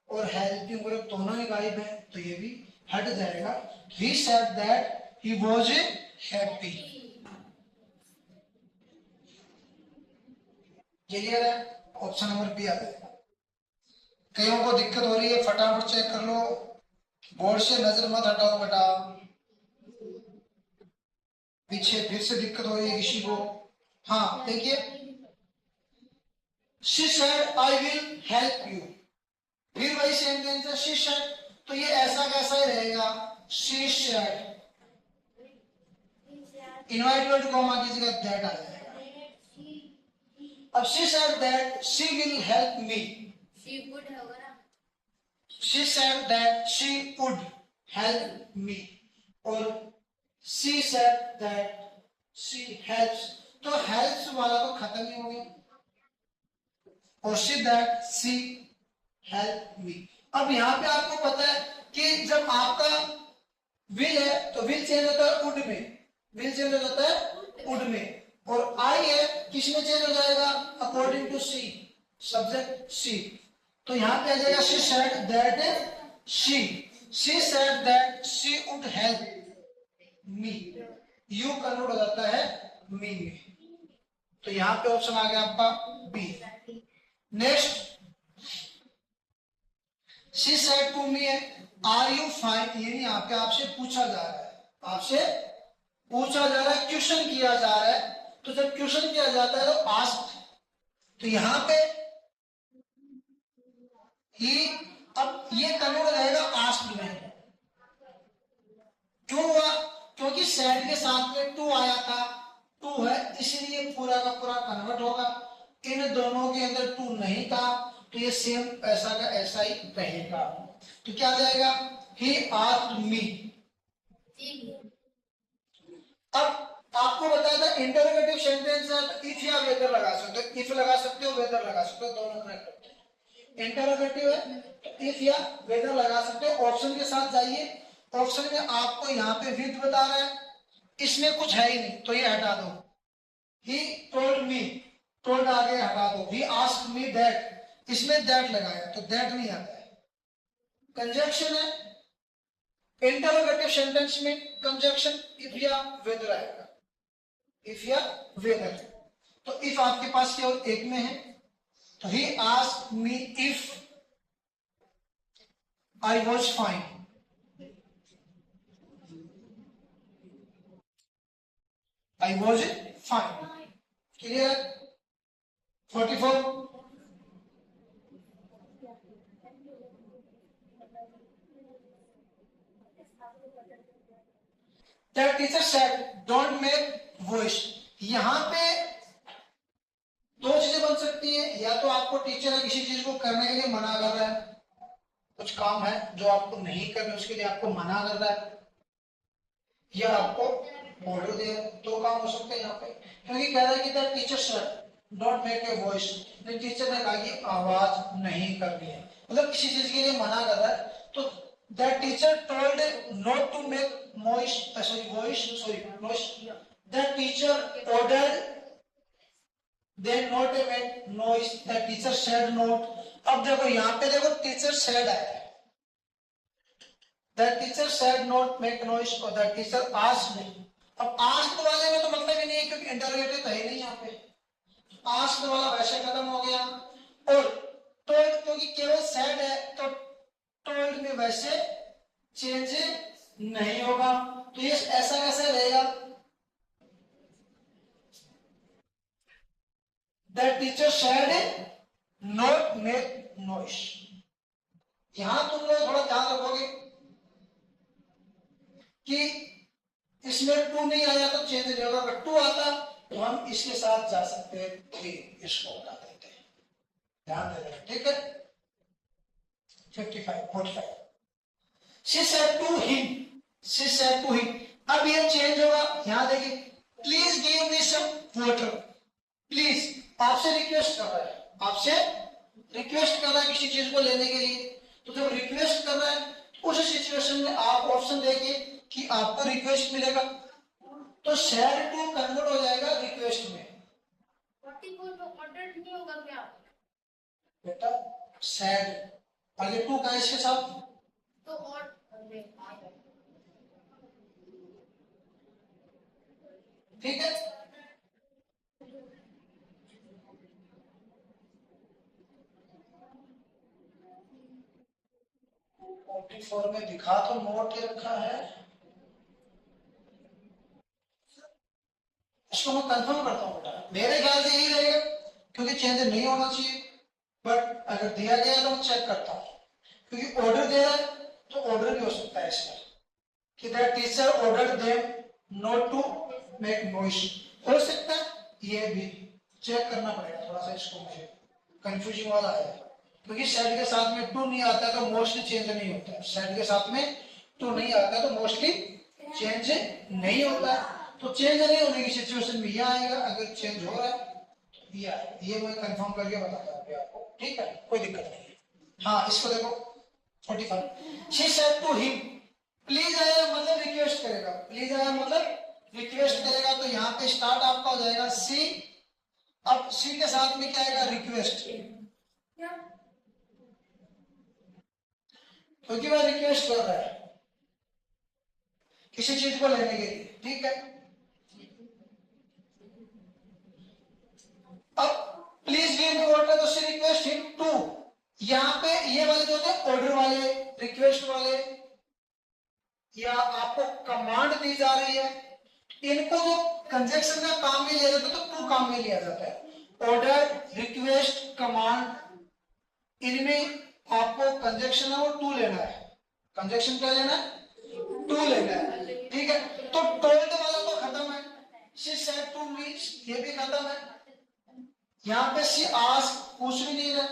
और हेल्पिंग वर्ब दोनों ही गायब है तो ये भी हट जाएगा। He said that he was happy. Clear है? ऑप्शन नंबर बी आ जाएगा। कईयों को दिक्कत हो रही है, फटाफट चेक कर लो, बोर्ड से नजर मत हटाओ बेटा, पीछे फिर से दिक्कत हो रही है किसी को। हाँ देखिए, she said I will help you, फिर वही सेंटेंस है she said, तो ये ऐसा कैसा ही रहेगा she said, इनवर्टेड कॉमा की जगह दैट आ जाएगा। अब she said that she will help me, she would होगा ना, she said that she would help me और she said that she helps, तो helps वाला तो खत्म ही हो गया और she that she help me। अब यहाँ पे आपको पता है कि जब आपका will है तो will चेंज होता है would में, will चेंज हो जाता है would में, और I है किसमें चेंज हो जाएगा according to she, subject she, तो यहाँ पे आ जाएगा she said that she said that she would help me, you convert हो जाता है me में, तो यहाँ पे ऑप्शन आ गया आपका B. Next, she said to me are you fine, यानी यहाँ पे आपसे पूछा जा रहा है, आपसे पूछा जा रहा है, क्वेश्चन किया जा रहा है, तो जब क्वेश्चन किया जाता है तो आस्क, तो यहाँ पे ही, अब ये कन्वर्ट हो जाएगा आस्क में, क्यों हुआ, क्योंकि सेड के साथ में टू आया था, टू है इसलिए पूरा का पूरा कन्वर्ट होगा, इन दोनों के अंदर टू नहीं था तो ये सेम ऐसा का ऐसा ही रहेगा, तो क्या जाएगा he asked me। अब आपको बताया था इंटरोगेटिव सेंटेंस है तो इफ या वेदर लगा सकते हो, इफ लगा सकते हो वेदर लगा सकते हो, दोनों करेक्ट होते हैं। इंटरोगेटिव है तो इफ या वेदर लगा सकते हो। ऑप्शन के साथ जाइए, ऑप्शन में आपको यहाँ पे विद बता रहा है, इसमें कुछ है ही नहीं तो ये हटा दो, he told me, told आगे हटा दो, he asked me that, इसमें दैट लगाया तो दैट नहीं आता है। कंजक्शन है, इंटरोगेटिव सेंटेंस में कंजक्शन इफ या वेदर आएगा, इफ या वेदर, तो इफ आपके पास केवल एक में है तो he asked me if I was fine, I was fine. Clear? 44 That teacher said don't make voice, यहाँ पे दो चीजें बन सकती है, या तो आपको टीचर है किसी चीज को करने के लिए मना कर रहा है, कुछ काम है जो आपको नहीं करना उसके लिए आपको मना कर रहा है, या आपको ऑर्डर दे रहा है, दो काम हो सकते हैं यहाँ पे, क्योंकि कह रहा है कि that teacher said don't make a voice, teacher ने कहा कि आवाज नहीं करनी है, मतलब किसी चीज के लिए मना कर रहा है, तो that teacher told not to make voice, that teacher ordered then not to make noise, that teacher said not। अब देखो यहाँ पे देखो टीचर said आया, that teacher said not make noise और that teacher asked me, अब आस्क्ड वाले में तो मतलब ही नहीं है क्योंकि इंटरोगेटिव तो है नहीं यहाँ पे, आस्क्ड वाला वैसे खत्म हो गया। और टोल्ड क्योंकि केवल सेड है तो टोल्ड में वैसे चेंज नहीं होगा, तो ये ऐसा कैसे रहेगा, the teacher said not make noise. यहां तुम लोग थोड़ा ध्यान रखोगे कि इसमें टू नहीं आया तो चेंज नहीं होगा, अगर टू आता तो हम इसके साथ जा सकते थे, इसको हटा देते हैं, ध्यान दे देना, ठीक है। 45 she said to him, she said to him, अब ये चेंज होगा, यहां देखिए, please give me some water, please आपसे रिक्वेस्ट कर रहा है, आपसे रिक्वेस्ट कर रहा है किसी चीज को लेने के लिए, तो जब रिक्वेस्ट कर रहा है उस सिचुएशन में आप ऑप्शन देखिए कि आपको रिक्वेस्ट मिलेगा, तो सैड टू कन्वर्ट हो जाएगा रिक्वेस्ट में। 44 में ऑर्डर नहीं होगा क्या? बेटा सैड आगे टू का इसके साथ तो और ठीक है। 44 में दिखा तो नोट ही रखा है, इसको मैं कंफर्म करता हूँ बेटा, मेरे ख्याल से यही रहेगा क्योंकि चेंज नहीं होना चाहिए, बट अगर दिया गया तो मैं चेक करता हूँ, क्योंकि ऑर्डर दे रहा है तो ऑर्डर भी हो सकता है इसका कि that teacher order them not to make noise, हो सकता है ये भी चेक करना पड़ेगा थोड़ा सा, इसको मुझे कंफ्यूजिंग वाला है क्योंकि सेट के साथ में टू नहीं आता तो मोस्टली चेंज नहीं होता है, सेट के साथ में टू नहीं आता तो मोस्टली चेंज नहीं होता है, तो चेंज नहीं होने की सिचुएशन में यह आएगा, अगर चेंज हो रहा है तो ये आएगा, ये मैं कंफर्म करके बताता हूँ आपको, ठीक है, कोई दिक्कत नहीं है। हाँ इसको देखो 45 she said to him, please आया मतलब रिक्वेस्ट करेगा, प्लीज आया मतलब रिक्वेस्ट करेगा, तो यहाँ पे स्टार्ट आपका हो जाएगा सी, अब सी के साथ में क्या आएगा रिक्वेस्ट, क्योंकि वह रिक्वेस्ट कर रहा है किसी चीज को लेने के लिए, ठीक है। अब प्लीज गिव मी वाटर तो सी रिक्वेस्ट हिम टू, यहाँ पे ये वाले जो थे ऑर्डर वाले रिक्वेस्ट वाले या आपको कमांड दी जा रही है, इनको जो कंजक्शन का काम में लिया जाता है तो टू काम में लिया जाता है, ऑर्डर रिक्वेस्ट कमांड, इनमें आपको कंजक्शन है वो टू लेना है, कंजक्शन क्या लेना है, टू लेना है, ठीक है। तो टोल्ड वाला तो खत्म है, शी सेड टू मी ये भी खत्म है, यहाँ पे सी आस्क पूछ भी नहीं रहा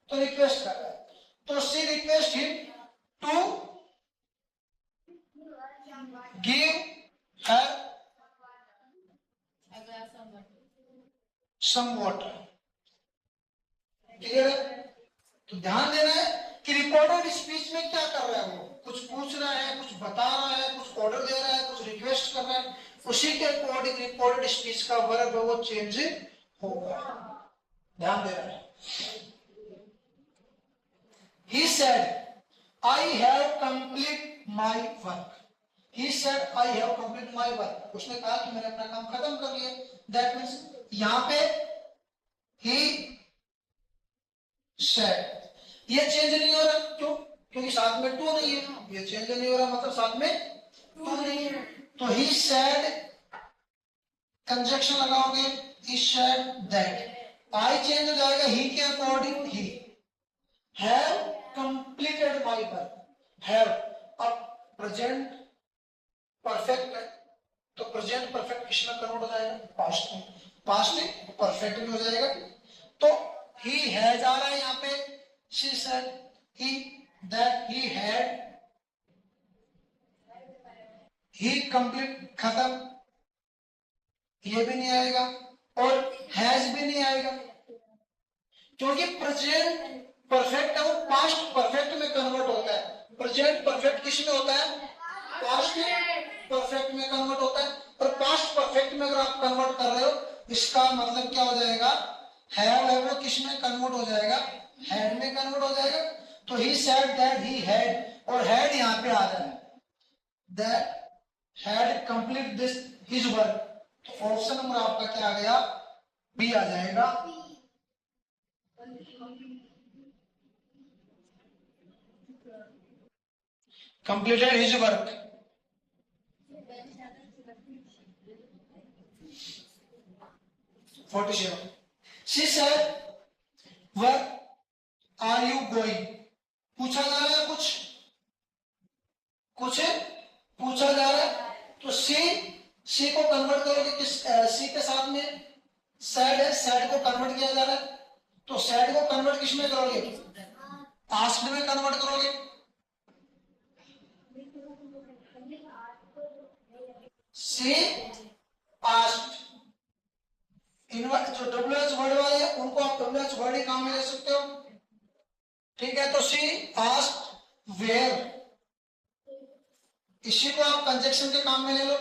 तो रिक्वेस्ट कर रहा है, तो she request him to give her some water, clear है। तो ध्यान देना है कि रिकॉर्डेड स्पीच में क्या कर रहा है, वो कुछ पूछ रहा है, कुछ बता रहा है, कुछ ऑर्डर दे रहा है, कुछ रिक्वेस्ट कर रहा है, उसी के अकॉर्डिंग रिकॉर्डेड स्पीच का वर्ब है वो चेंज होगा, ध्यान देना है। He said, I have complete my work. He said, I have complete my work. उसने कहा कि मैंने अपना काम खत्म कर लिया। That means यहाँ पे he said, ये चेंज नहीं हो रहा, क्यों? क्योंकि साथ में टू नहीं है, ये चेंज नहीं हो रहा मतलब साथ में टू नहीं है, तो he said कंजक्शन लगाओगे, he said that, I change हो जाएगा he के according, he have completed my work, have अब प्रेजेंट परफेक्ट है तो प्रेजेंट परफेक्ट किसमें कन्वर्ट हो जाएगा, पास्ट में, पास्ट में परफेक्ट में हो जाएगा, तो he has आ रहा है यहाँ पे, she said, he, that he had, he complete खत्म, ये भी नहीं आएगा और हैज भी नहीं आएगा, क्योंकि प्रेजेंट परफेक्ट है वो पास्ट परफेक्ट में कन्वर्ट होता है, प्रेजेंट परफेक्ट किस में होता है, पास्ट परफेक्ट में कन्वर्ट होता है, और पास्ट परफेक्ट में अगर आप कन्वर्ट कर रहे हो इसका मतलब क्या हो जाएगा, हैव है वो किस में कन्वर्ट हो जाएगा, हैड में कन्वर्ट हो जाएगा, तो he said that he had, और हैड यहाँ पे आ रहा है, that had complete this, his work, तो ऑप्शन नंबर आपका क्या आ गया, बी आ जाएगा। Completed his work. 47 she said work are you going, पूछा जा रहा है कुछ, कुछ पूछा जा रहा है, तो सी को कन्वर्ट करोगे किस, सी के साथ में सैड है, सैड को कन्वर्ट किया जा रहा है, तो सैड को कन्वर्ट किस में करोगे, आस्क्ड में कन्वर्ट करोगे। सी आस्क्ड, जो डब्ल्यूएच वर्ड वाले हैं उनको आप डब्ल्यूएच वर्ड ही काम में ले सकते हो, ठीक है। तो सी आस्क्ड वेयर, इसी को आप कंजक्शन के काम में ले लो।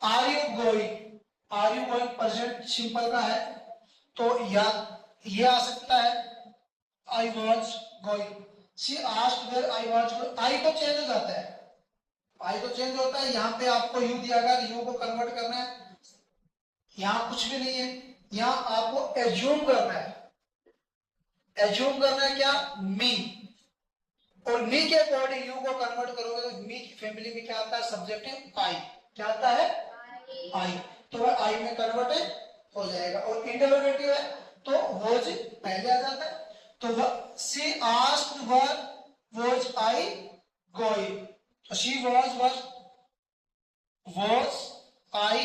Are you going, are you going present simple का है, तो या ये आ सकता है I was going. She asked where I was going, I तो चेंज हो जाता है, आई तो चेंज होता है, यहाँ पे आपको यू दिया गया, यू को कन्वर्ट करना है, यहाँ कुछ भी नहीं है, यहाँ आपको एज्यूम करना है, एज्यूम करना है क्या, मी, और मी के अकॉर्डिंग यू को कन्वर्ट करोगे तो मी की फैमिली में क्या आता है, सब्जेक्टिव आई, क्या आता है आई, तो वह आई में कन्वर्ट हो जाएगा, और इंटरोगेटिव है तो वॉज पहले आ जाता है, तो वह सी आस्क्ड वॉज आई गोइंग, तो शी वॉज आई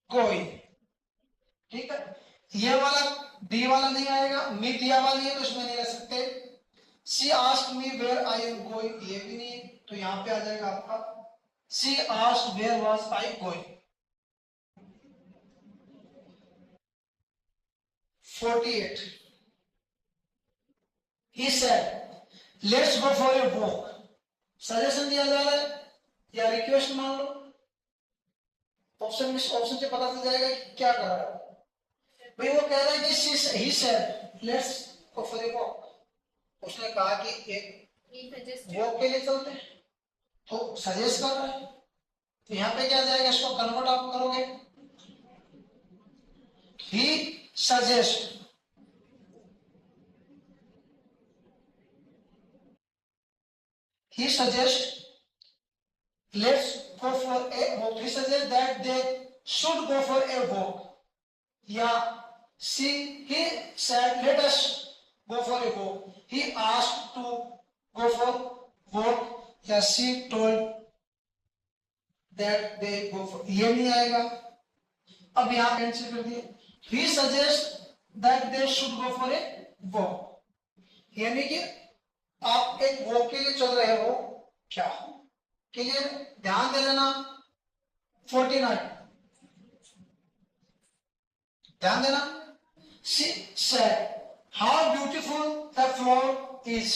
गोइंग, ठीक है। ये वाला डी वाला नहीं आएगा, मी दिया वाला नहीं है तो इसमें नहीं रह सकते। She asked me where I am going, ये भी नहीं है, तो यहां पे आ जाएगा आपका she asked where was I going. 48 he said let's go for a walk, suggestion दिया जा रहा है या रिक्वेस्ट मान लो, ऑप्शन से पता चल जाएगा कि क्या कर रहा है भाई। वो कह रहा है कि he said let's go for a walk, उसने कहा कि एक वॉक के लिए चलते हैं, तो सजेस्ट कर रहा है, तो यहाँ पे क्या जाएगा, इसको कन्वर्ट आप करोगे, ही suggest, he suggests let's go for a walk, he suggests that they should go for a walk, या he said let us go for a walk, he asked to go for walk, या she told that they go for, ये नहीं आएगा। अब यहां कैंसिल कर दिए, he suggests that they should go for a walk, यानी कि आप एक वॉक के लिए चल रहे हो क्या, क्लियर, ध्यान दे लेना। 49 ध्यान देना, she said how beautiful the floor is,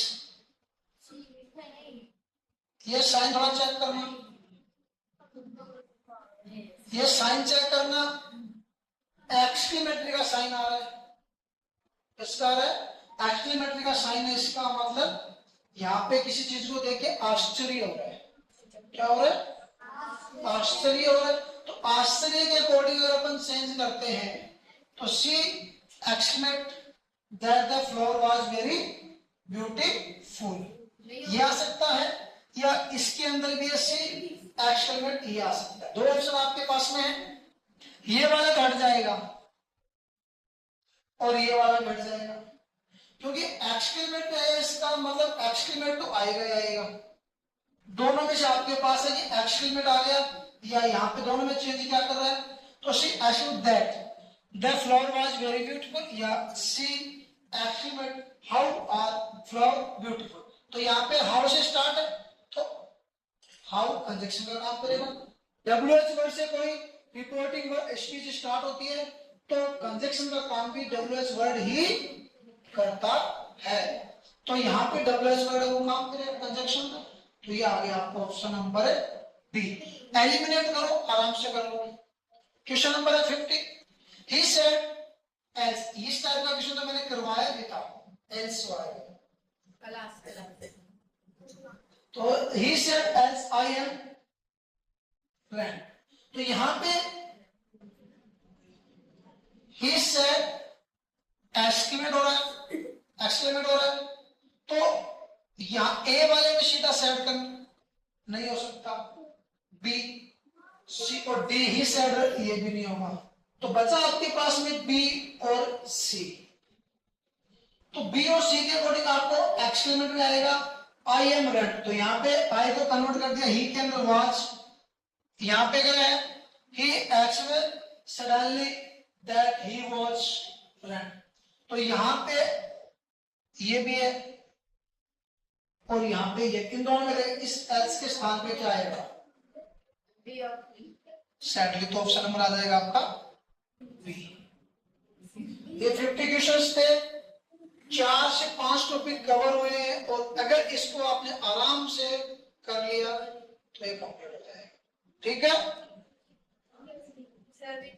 ये साइन थोड़ा चेक करना, ये साइन चेक करना, एक्सक्लेमेटरी का साइन आ रहा है, किसका आ रहा है, एक्सक्लेमेटरी का साइन है, इसका मतलब यहाँ पे किसी चीज को देख के आश्चर्य हो रहा है, क्या हो रहा है, आश्चर्य हो रहा है, तो आश्चर्य के अकॉर्डिंग अगर अपन चेंज करते हैं तो she exclaimed that the floor was very beautiful, ये आ सकता है, या इसके अंदर भी सी एक्सक्लेमेट ये आ सकता है, दो ऑप्शन आपके पास में है, ये वाला घट जाएगा और ये वाला घट जाएगा, क्योंकि एक्सक्लेमेट है, इसका मतलब एक्सक्लेमेट तो आएगा ही आएगा, दोनों में से आपके पास है कि एक्सक्लेमेट आ गया या यहाँ पे दोनों में चेंज क्या कर रहा है, तो she exclaimed that the flower was very beautiful, या she exclaimed how are flower beautiful, तो यहाँ पे हाउ से स्टार्ट है तो हाउ कंजक्शन का काम करेगा, डब्ल्यूएच वर्ड से कोई रिपोर्टिंग स्पीच स्टार्ट होती है तो कंजक्शन का काम भी डब्ल्यूएच वर्ड ही करता है, तो यहाँ पे डब्ल्यूएच वर्ड वो काम करेगा कंजक्शन का, तो ये आ गया आपका ऑप्शन नंबर बी। एलिमिनेट करो, आराम से कर लो। क्वेश्चन नंबर है 50, ही सेड एल्स, इस टाइप का क्वेश्चन तो मैंने करवाया भी था, एल्स वाला क्लास तो he said as I am ran, तो यहां पे he said एक्सक्लेमेट हो रहा है, एक्सक्लेमेट हो रहा है, तो यहां ए वाले में सीधा सेड कर नहीं हो सकता, बी सी और डी ही सेड, ये भी नहीं होगा, तो बचा आपके पास में बी और सी। तो बी और सी के अकॉर्डिंग आपको एक्सक्लेमेट में आएगा आई एम रेड, तो यहां पे आई को कन्वर्ट कर दिया ही कैन वॉच, यहां पे क्या है he exclaimed suddenly that he watch red, तो यहां पे ये भी है और यहां पे ये, इन दोनों में इस एल्स के स्थान पे क्या आएगा, बी और सी। सैडली, तो ऑप्शन नंबर आ जाएगा आपका बी। ये 50 क्वेश्चंस थे, 4 से 5 टॉपिक कवर हुए हैं और अगर इसको आपने आराम से कर लिया तो ये कंप्लीट हो जाएगा। ठीक है सर भी